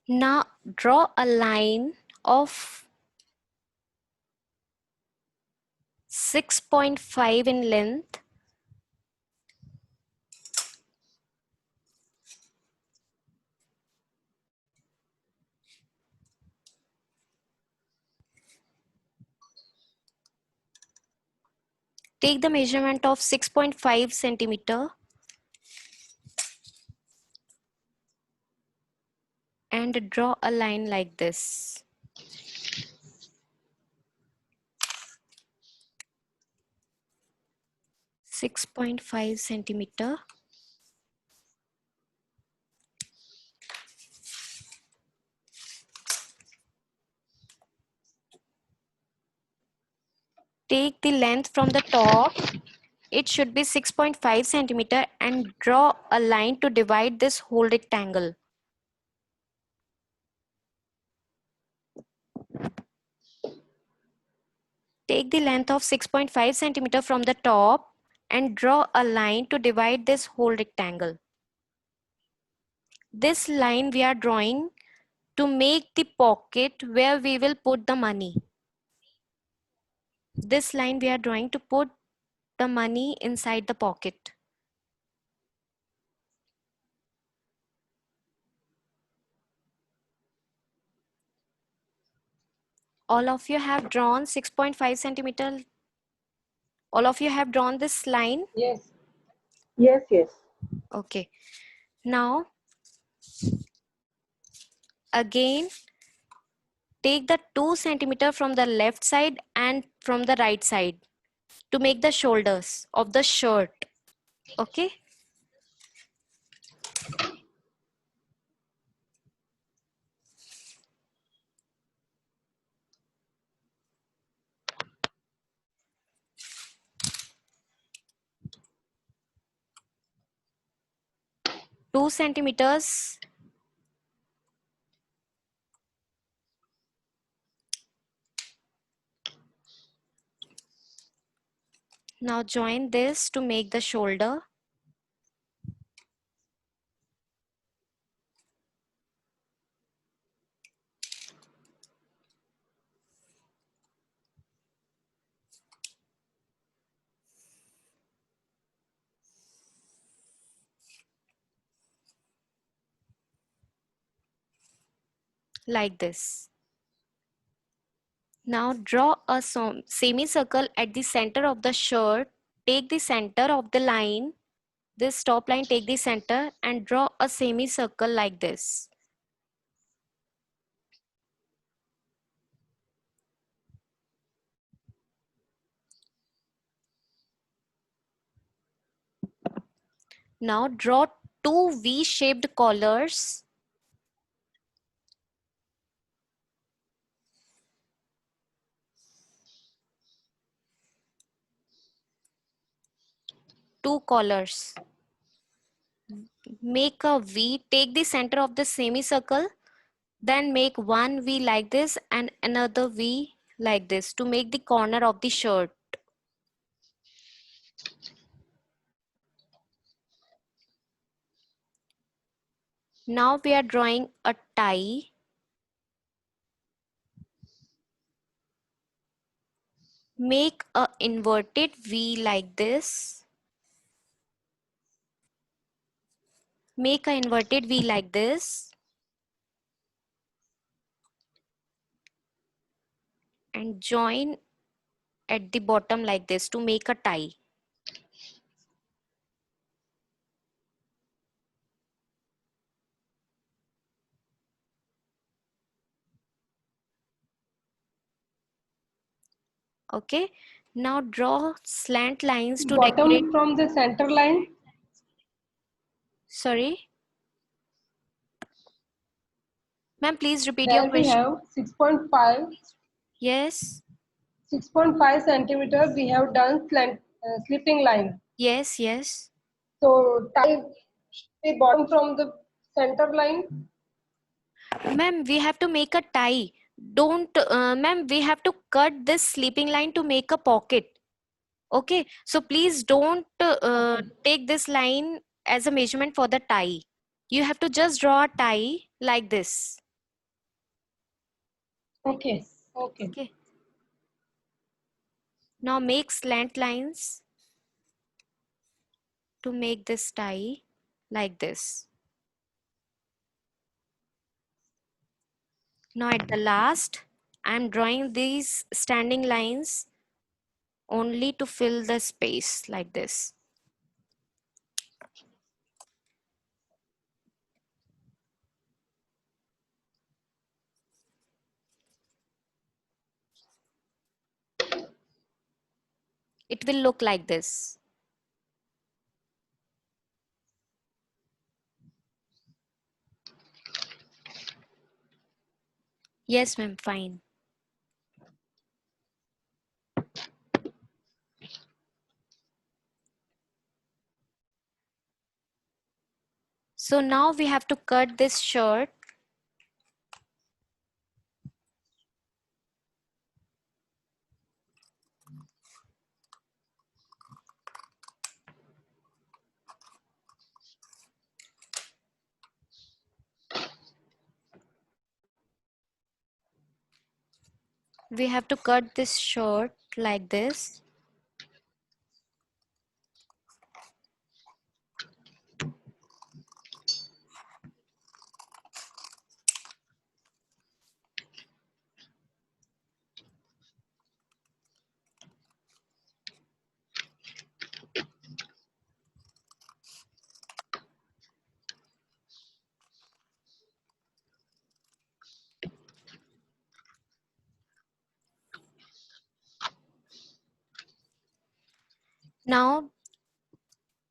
Now draw a line of 6.5 in length take the measurement of 6.5 centimeter and draw a line like this. .5 centimeter. Take the length from the top. It should be 6.5 centimeter and draw a line to divide this whole rectangle. Take the length of 6.5 centimeter from the top and draw a line to divide this whole rectangle. This line we are drawing to make the pocket where we will put the money. This line we are drawing to put the money inside the pocket. All of you have drawn 6.5 centimeter. All of you have drawn this line? Yes. Yes, yes. Okay. Now, again, take the 2 centimeter from the left side and from the right side to make the shoulders of the shirt. Okay. Two centimeters. Now join this to make the shoulder. Like this. Now draw a semicircle at the center of the shirt. Take the center of the line, this top line, take the center and draw a semicircle like this. Now draw two V-shaped collars. Two collars. Make a V, take the center of the semicircle, then make one V like this and another V like this to make the corner of the shirt. Now we are drawing a tie. Make a inverted V like this. Make a inverted V like this. And join at the bottom like this to make a tie. Okay. Now draw slant lines to decorate. Bottom from the center line. Sorry. Ma'am, please repeat your There we question. have 6.5. Yes. 6.5 centimeter. We have done slipping line. Yes, yes. So tie the bottom from the center line. Ma'am, we have to make a tie. Ma'am, we have to cut this sleeping line to make a pocket. Okay. So please don't take this line as a measurement for the tie. You have to just draw a tie like this. Okay. Okay. Okay. Now make slant lines to make this tie like this. Now at the last, I'm drawing these standing lines only to fill the space like this. It will look like this. Yes, ma'am, fine. So now we have to cut this shirt. We have to cut this shirt like this. Now,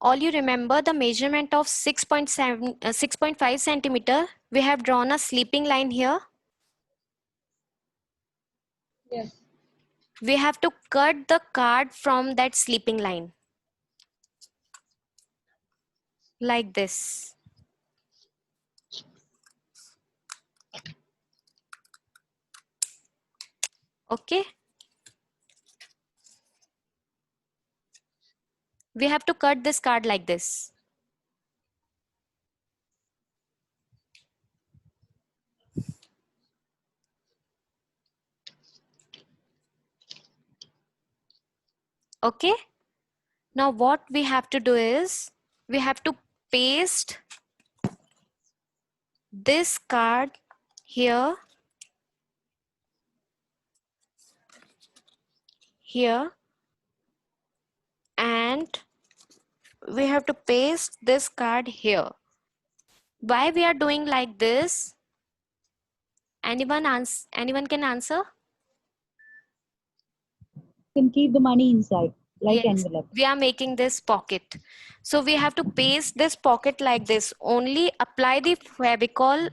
all you remember the measurement of 6.5 centimeter. We have drawn a sleeping line here. Yes. We have to cut the card from that sleeping line. Like this. Okay. We have to cut this card like this. Okay. Now what we have to do is, we have to paste this card here, here, and we have to paste this card here. Why we are doing like this? Anyone can answer? Can keep the money inside, like Yes, envelope. we are making this pocket. So we have to paste this pocket like this. Only apply the Fevicol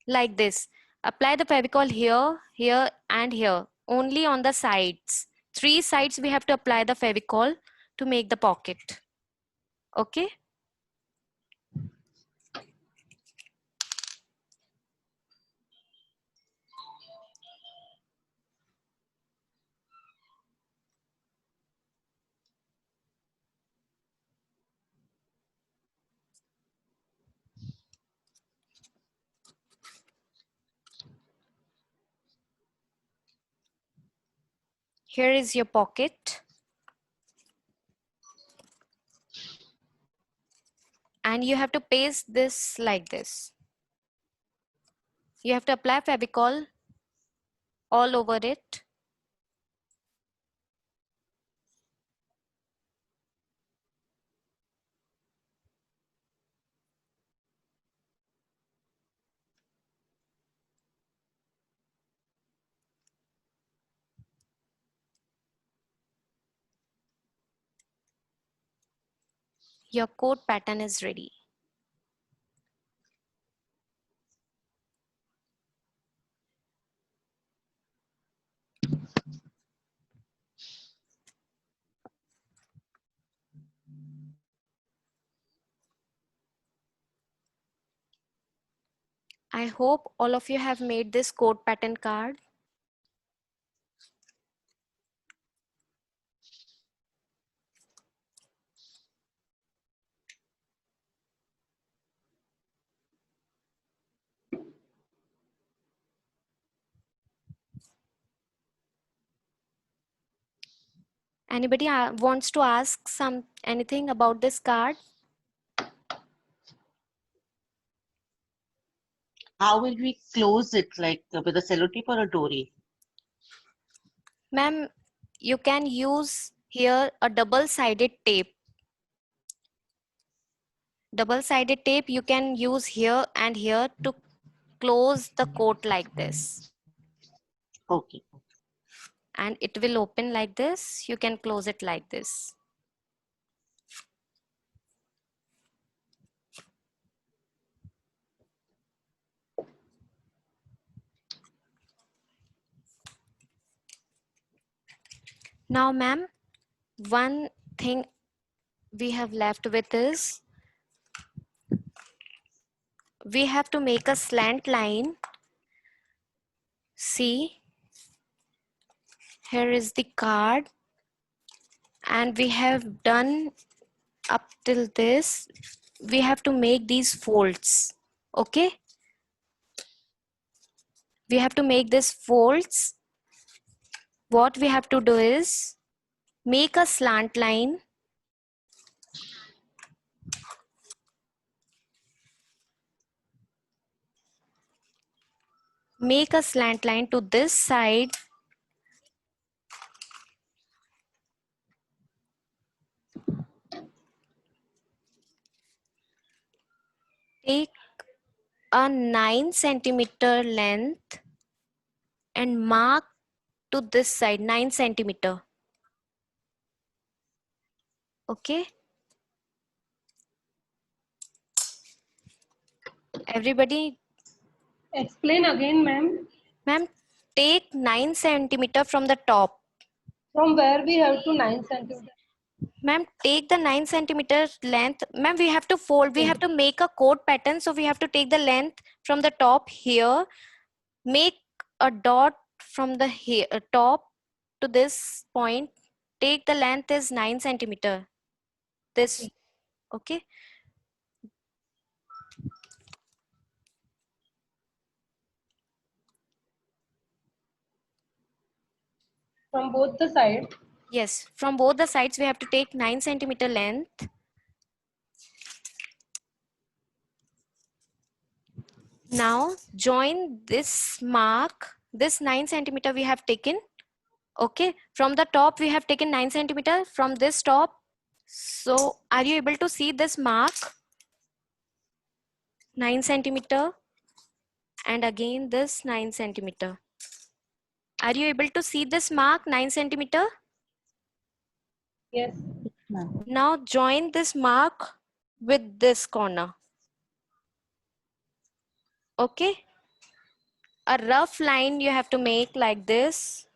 like this. Apply the Fevicol here, here, and here. Only on the sides. 3 sides we have to apply the Fevicol to make the pocket. Okay? Here is your pocket. And you have to paste this like this. You have to apply Fevicol all over it. Your coat pattern is ready. I hope all of you have made this coat pattern card. Anybody wants to ask anything about this card? How will we close it, like with a sellotape or a dory? Ma'am, you can use here a double-sided tape. Double-sided tape you can use here and here to close the coat like this. Okay. And it will open like this. You can close it like this. Now, ma'am, one thing we have left with is, we have to make a slant line. See, here is the card, and we have done up till this. We have to make these folds. Okay, we have to make these folds. What we have to do is make a slant line. Make a slant line to this side. Take a 9 centimeter length and mark to this side 9 centimeter. Okay. Everybody, Explain again, ma'am. ma'am, take 9 centimeter from the top. From where we have to 9 centimeter. Ma'am, take the 9 centimeter length. Ma'am, we have to fold. We have to make a coat pattern. So we have to take the length from the top here. Make a dot from the here, top to this point. Take the length is 9 centimeter. This, okay. From both the sides. Yes, from both the sides we have to take 9 centimeter length. Now join this mark, this 9 centimeter we have taken. Okay, from the top we have taken 9 centimeter from this top. So are you able to see this mark? 9 centimeter and again this 9 centimeter. Are you able to see this mark 9 centimeter? Yes. Now join this mark with this corner. Okay, a rough line you have to make like this.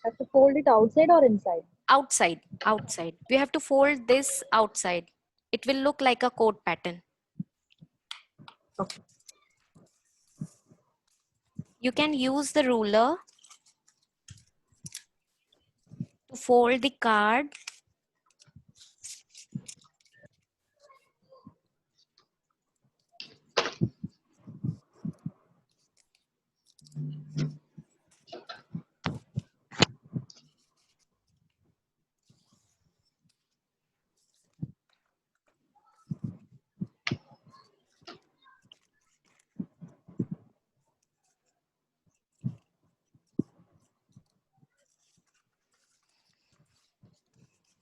Have to fold it outside or inside? Outside, outside. We have to fold this outside. It will look like a coat pattern. Okay. You can use the ruler to fold the card.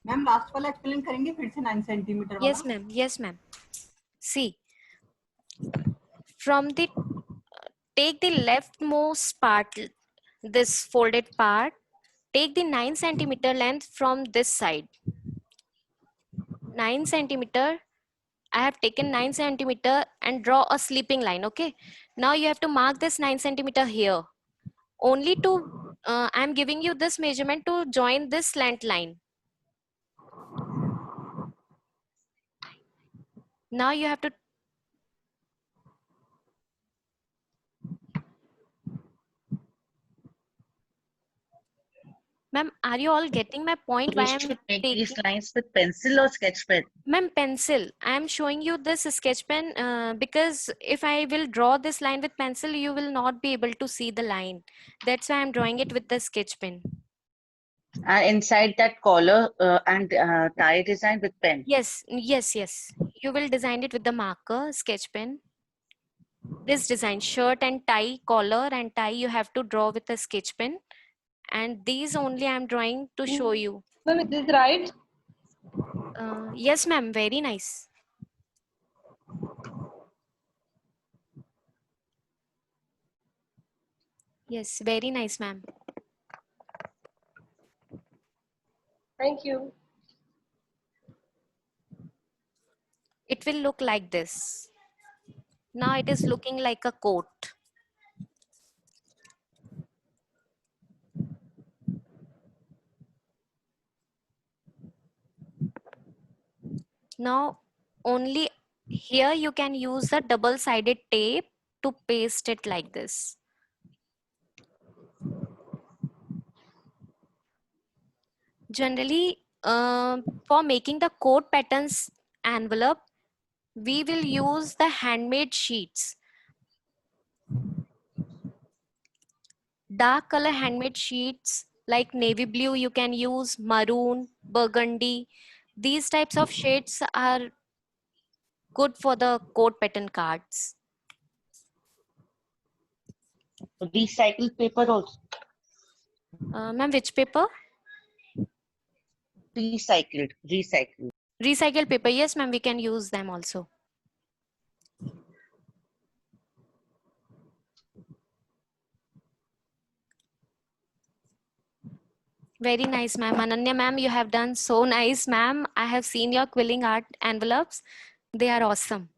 Ma'am last वाला explain करेंगे फिर से 9 centimetre वाला? Yes, ma'am. Yes, ma'am. See, from the take the leftmost part, this folded part. Take the 9 centimeter length from this side. 9 centimeter. I have taken 9 centimeter and draw a sleeping line. Okay. Now you have to mark this 9 centimeter here. Only to I'm giving you this measurement to join this slant line. Now you have to. Ma'am, are you all getting my point? We Why I'm should make taking? these lines with pencil or sketch pen. Ma'am, pencil. I am showing you this sketch pen because if I will draw this line with pencil, you will not be able to see the line. That's why I'm drawing it with the sketch pen. And inside that collar and tie design with pen. Yes, yes, yes. You will design it with the marker, sketch pen. This design, shirt and tie, collar and tie, you have to draw with a sketch pen. And these only I'm drawing to show you. Ma'am, is this right? Yes, ma'am. Very nice. Yes, very nice, ma'am. Thank you. It will look like this. Now it is looking like a coat. Now only here you can use the double-sided tape to paste it like this. Generally, for making the coat patterns envelope, we will use the handmade sheets. Dark color handmade sheets like navy blue you can use, maroon, burgundy. These types of shades are good for the coat pattern cards. Recycled paper also. Ma'am, which paper? Recycled. Recycled paper. Yes, ma'am, we can use them also. Very nice, ma'am. Ananya, ma'am, you have done so nice, ma'am. I have seen your quilling art envelopes. They are awesome.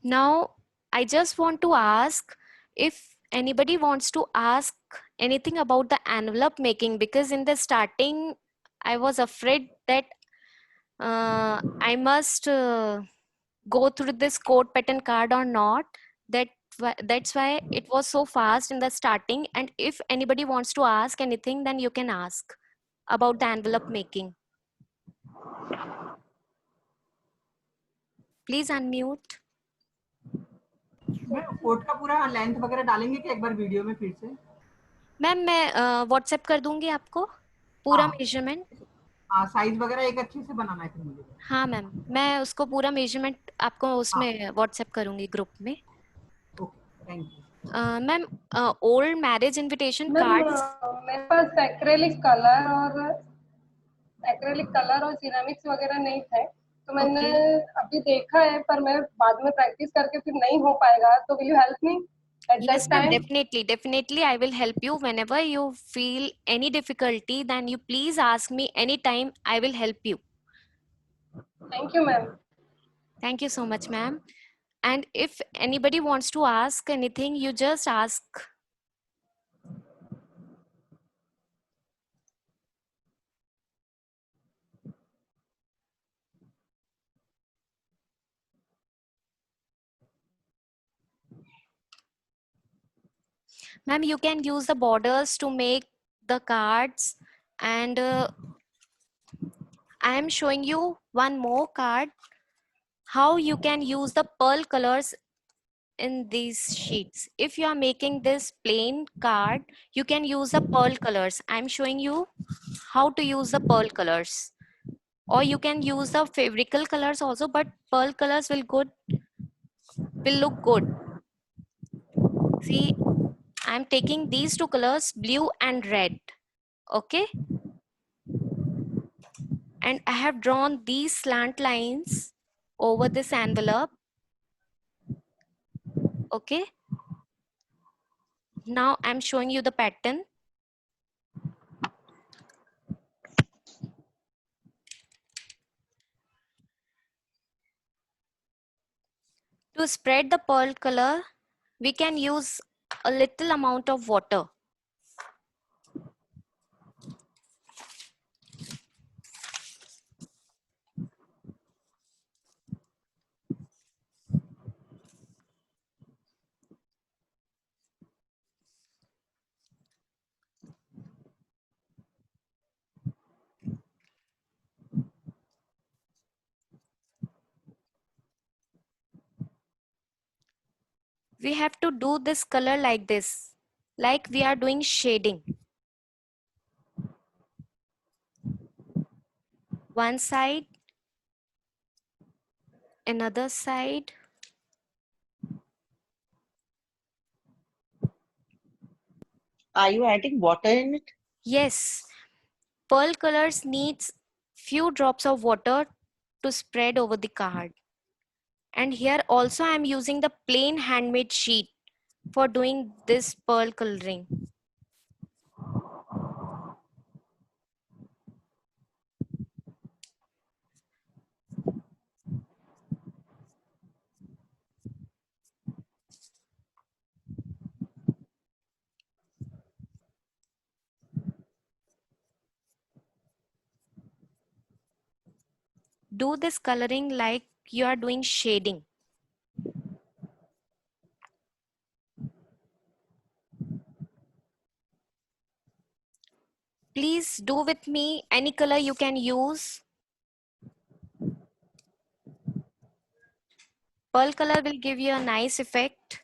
Now, I just want to ask if anybody wants to ask anything about the envelope making, because in the starting, I was afraid that I must go through this code pattern card or not. That's why it was so fast in the starting. And if anybody wants to ask anything, then you can ask about the envelope making. Please unmute. मैं coat का पूरा length वगैरह डालेंगे कि एक बार video में फिर से? मैम मैं व्हाट्सएप कर दूंगी आपको पूरा हाँ। मेजरमेंट. हाँ, साइज वगैरह एक अच्छे से बनाना है फिर मुझे. हाँ मैम, मैं उसको पूरा मेजरमेंट आपको हाँ. उसमें व्हाट्सएप करूंगी ग्रुप में. Okay, thank you. Ma'am old marriage invitation ma'am cards. मेरे पास एक्रेलिक कलर और सिरेमिक्स वगैरह नहीं थे, तो मैंने अभी देखा है, पर मैं बाद में प्रैक्टिस करके फिर नहीं हो पाएगा, तो will you help me at that Yes, ma'am, time? definitely. I will help you whenever you feel any difficulty. Then you please ask me anytime. I will help you. Thank you ma'am. Thank you so much, ma'am. And if anybody wants to ask anything, you just ask. Ma'am, you can use the borders to make the cards. And I am showing you one more card, how you can use the pearl colors in these sheets. If you are making this plain card, you can use the pearl colors. I'm showing you how to use the pearl colors. Or you can use the fabrical colors also, but pearl colors will look good. See, I'm taking these two colors, blue and red. Okay. And I have drawn these slant lines over this envelope. Okay. Now I'm showing you the pattern. To spread the pearl color, we can use a little amount of water. We have to do this color like this, like we are doing shading. One side, another side. Are you adding water in it? Yes, pearl colors needs few drops of water to spread over the card. And here also I am using the plain handmade sheet for doing this pearl coloring. Do this coloring like you are doing shading. Please do with me any color you can use. Pearl color will give you a nice effect.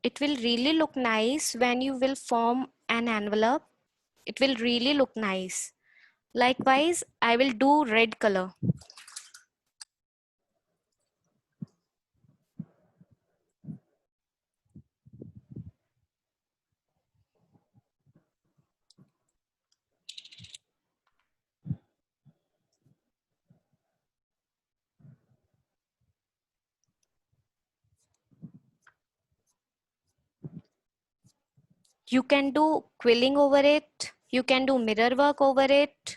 it will really look nice when you will form an envelope. It will really look nice. Likewise, I will do red color. You can do quilling over it, you can do mirror work over it,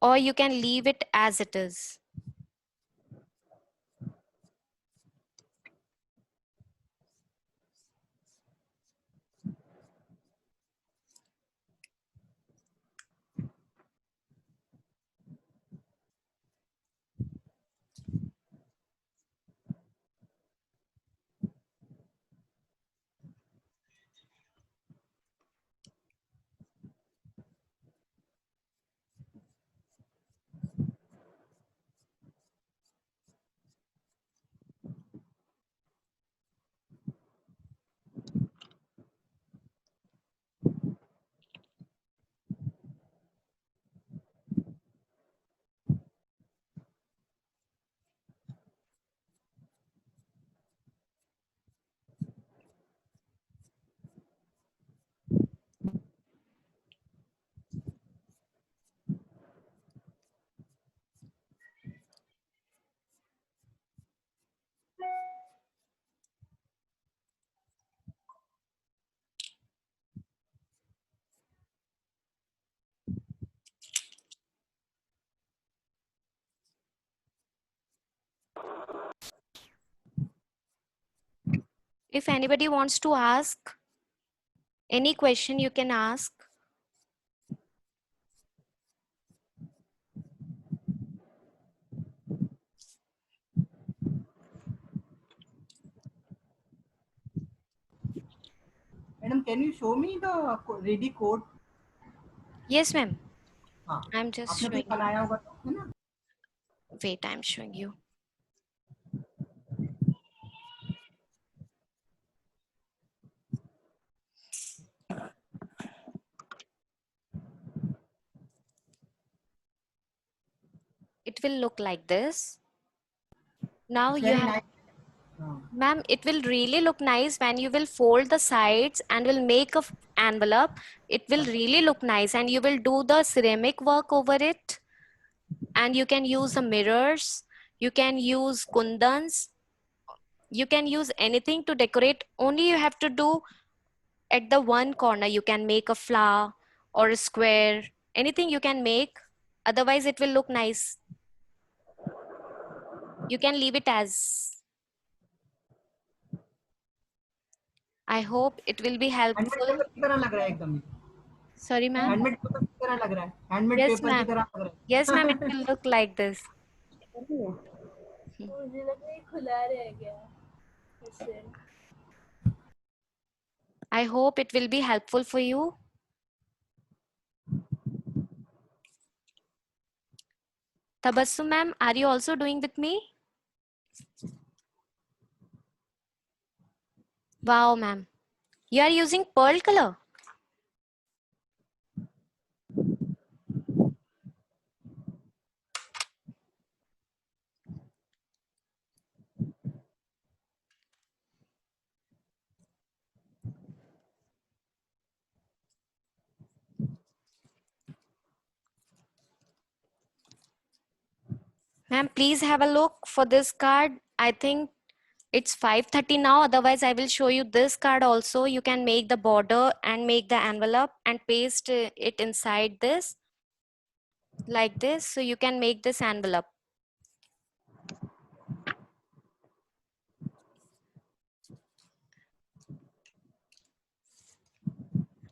or you can leave it as it is. If anybody wants to ask any question, you can ask. Madam, can you show me the ready code? Yes, ma'am. हाँ, I'm just आपने कुछ showing you. बनाया होगा तो, है ना? Wait, I'm showing you. It will look like this. Now It's you very have, nice. हाँ. ma'am, it will really look nice when you will fold the sides and will make a envelope. It will really look nice, and you will do the ceramic work over it. And you can use the mirrors. You can use kundans. You can use anything to decorate. Only you have to do at the one corner. You can make a flower or a square. Anything you can make. Otherwise, it will look nice. You can leave it as. I hope it will be handmade helpful. Paper की तरह लग रहा है एकदम ही. Sorry, ma'am. Handmade paper की तरह लग रहा है. हैंडमेड Yes, पेपर की ma'am. तरह लग रहा है. Yes, ma'am. It will look like this. मुझे लग रहा है खुला रह गया इससे. I hope it will be helpful for you. Tabassum, ma'am, are you also doing with me? Wow, ma'am. You are using pearl color. Ma'am, please have a look for this card. I think it's 5:30 now. Otherwise, I will show you this card also. You can make the border and make the envelope and paste it inside this like this. So you can make this envelope.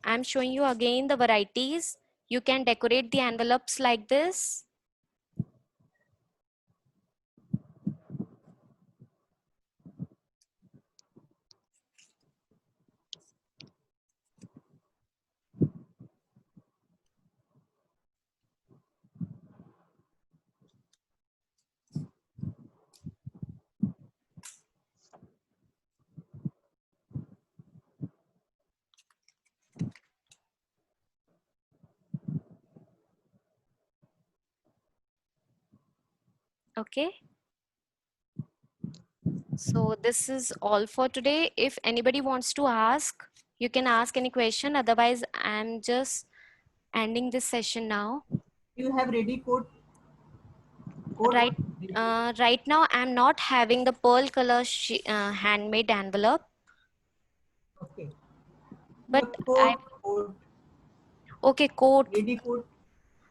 I'm showing you again the varieties. You can decorate the envelopes like this. Okay. So this is all for today. If anybody wants to ask, you can ask any question. Otherwise, I'm just ending this session now. You have ready code. Right. Right now, I'm not having the pearl color handmade envelope. Okay. But Code. Okay, coat. Ready code.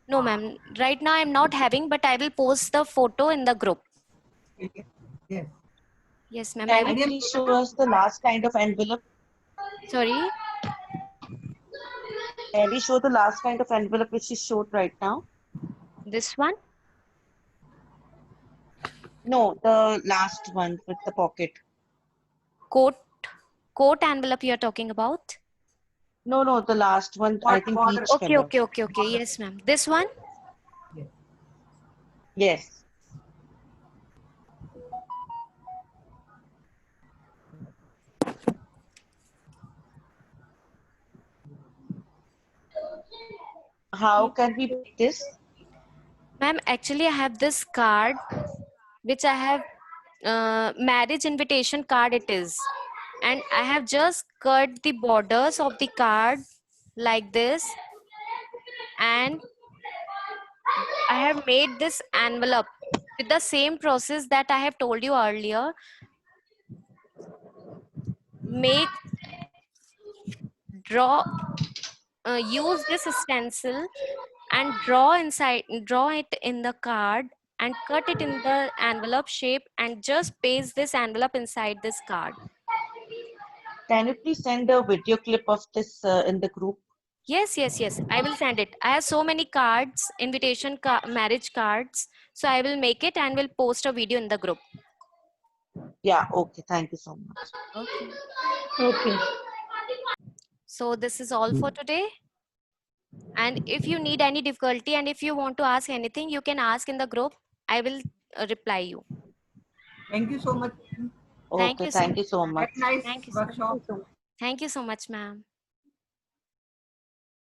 No, ma'am. Right now, I'm not having, but I will post the photo in the group. Yes. Yes, ma'am. Can you please show us the last kind of envelope? Sorry. Can you show the last kind of envelope which is showed right now? This one? No, the last one with the pocket. Coat envelope you're talking about? No, the last one, I think peach color. Okay. Yes, ma'am. This one? Yes. How can we make this? Ma'am, actually, I have this card, which I have marriage invitation card it is. And I have just cut the borders of the card like this. And I have made this envelope with the same process that I have told you earlier. Use this stencil and draw it in the card and cut it in the envelope shape and just paste this envelope inside this card. Can you please send a video clip of this in the group? Yes. I will send it. I have so many cards, marriage cards. So I will make it and will post a video in the group. Yeah, okay. Thank you so much. Okay. So this is all for today. And if you need any difficulty and if you want to ask anything, you can ask in the group. I will reply you. Thank you so much. Okay, thank you so much. Nice Thank you workshop. Thank you so much, ma'am.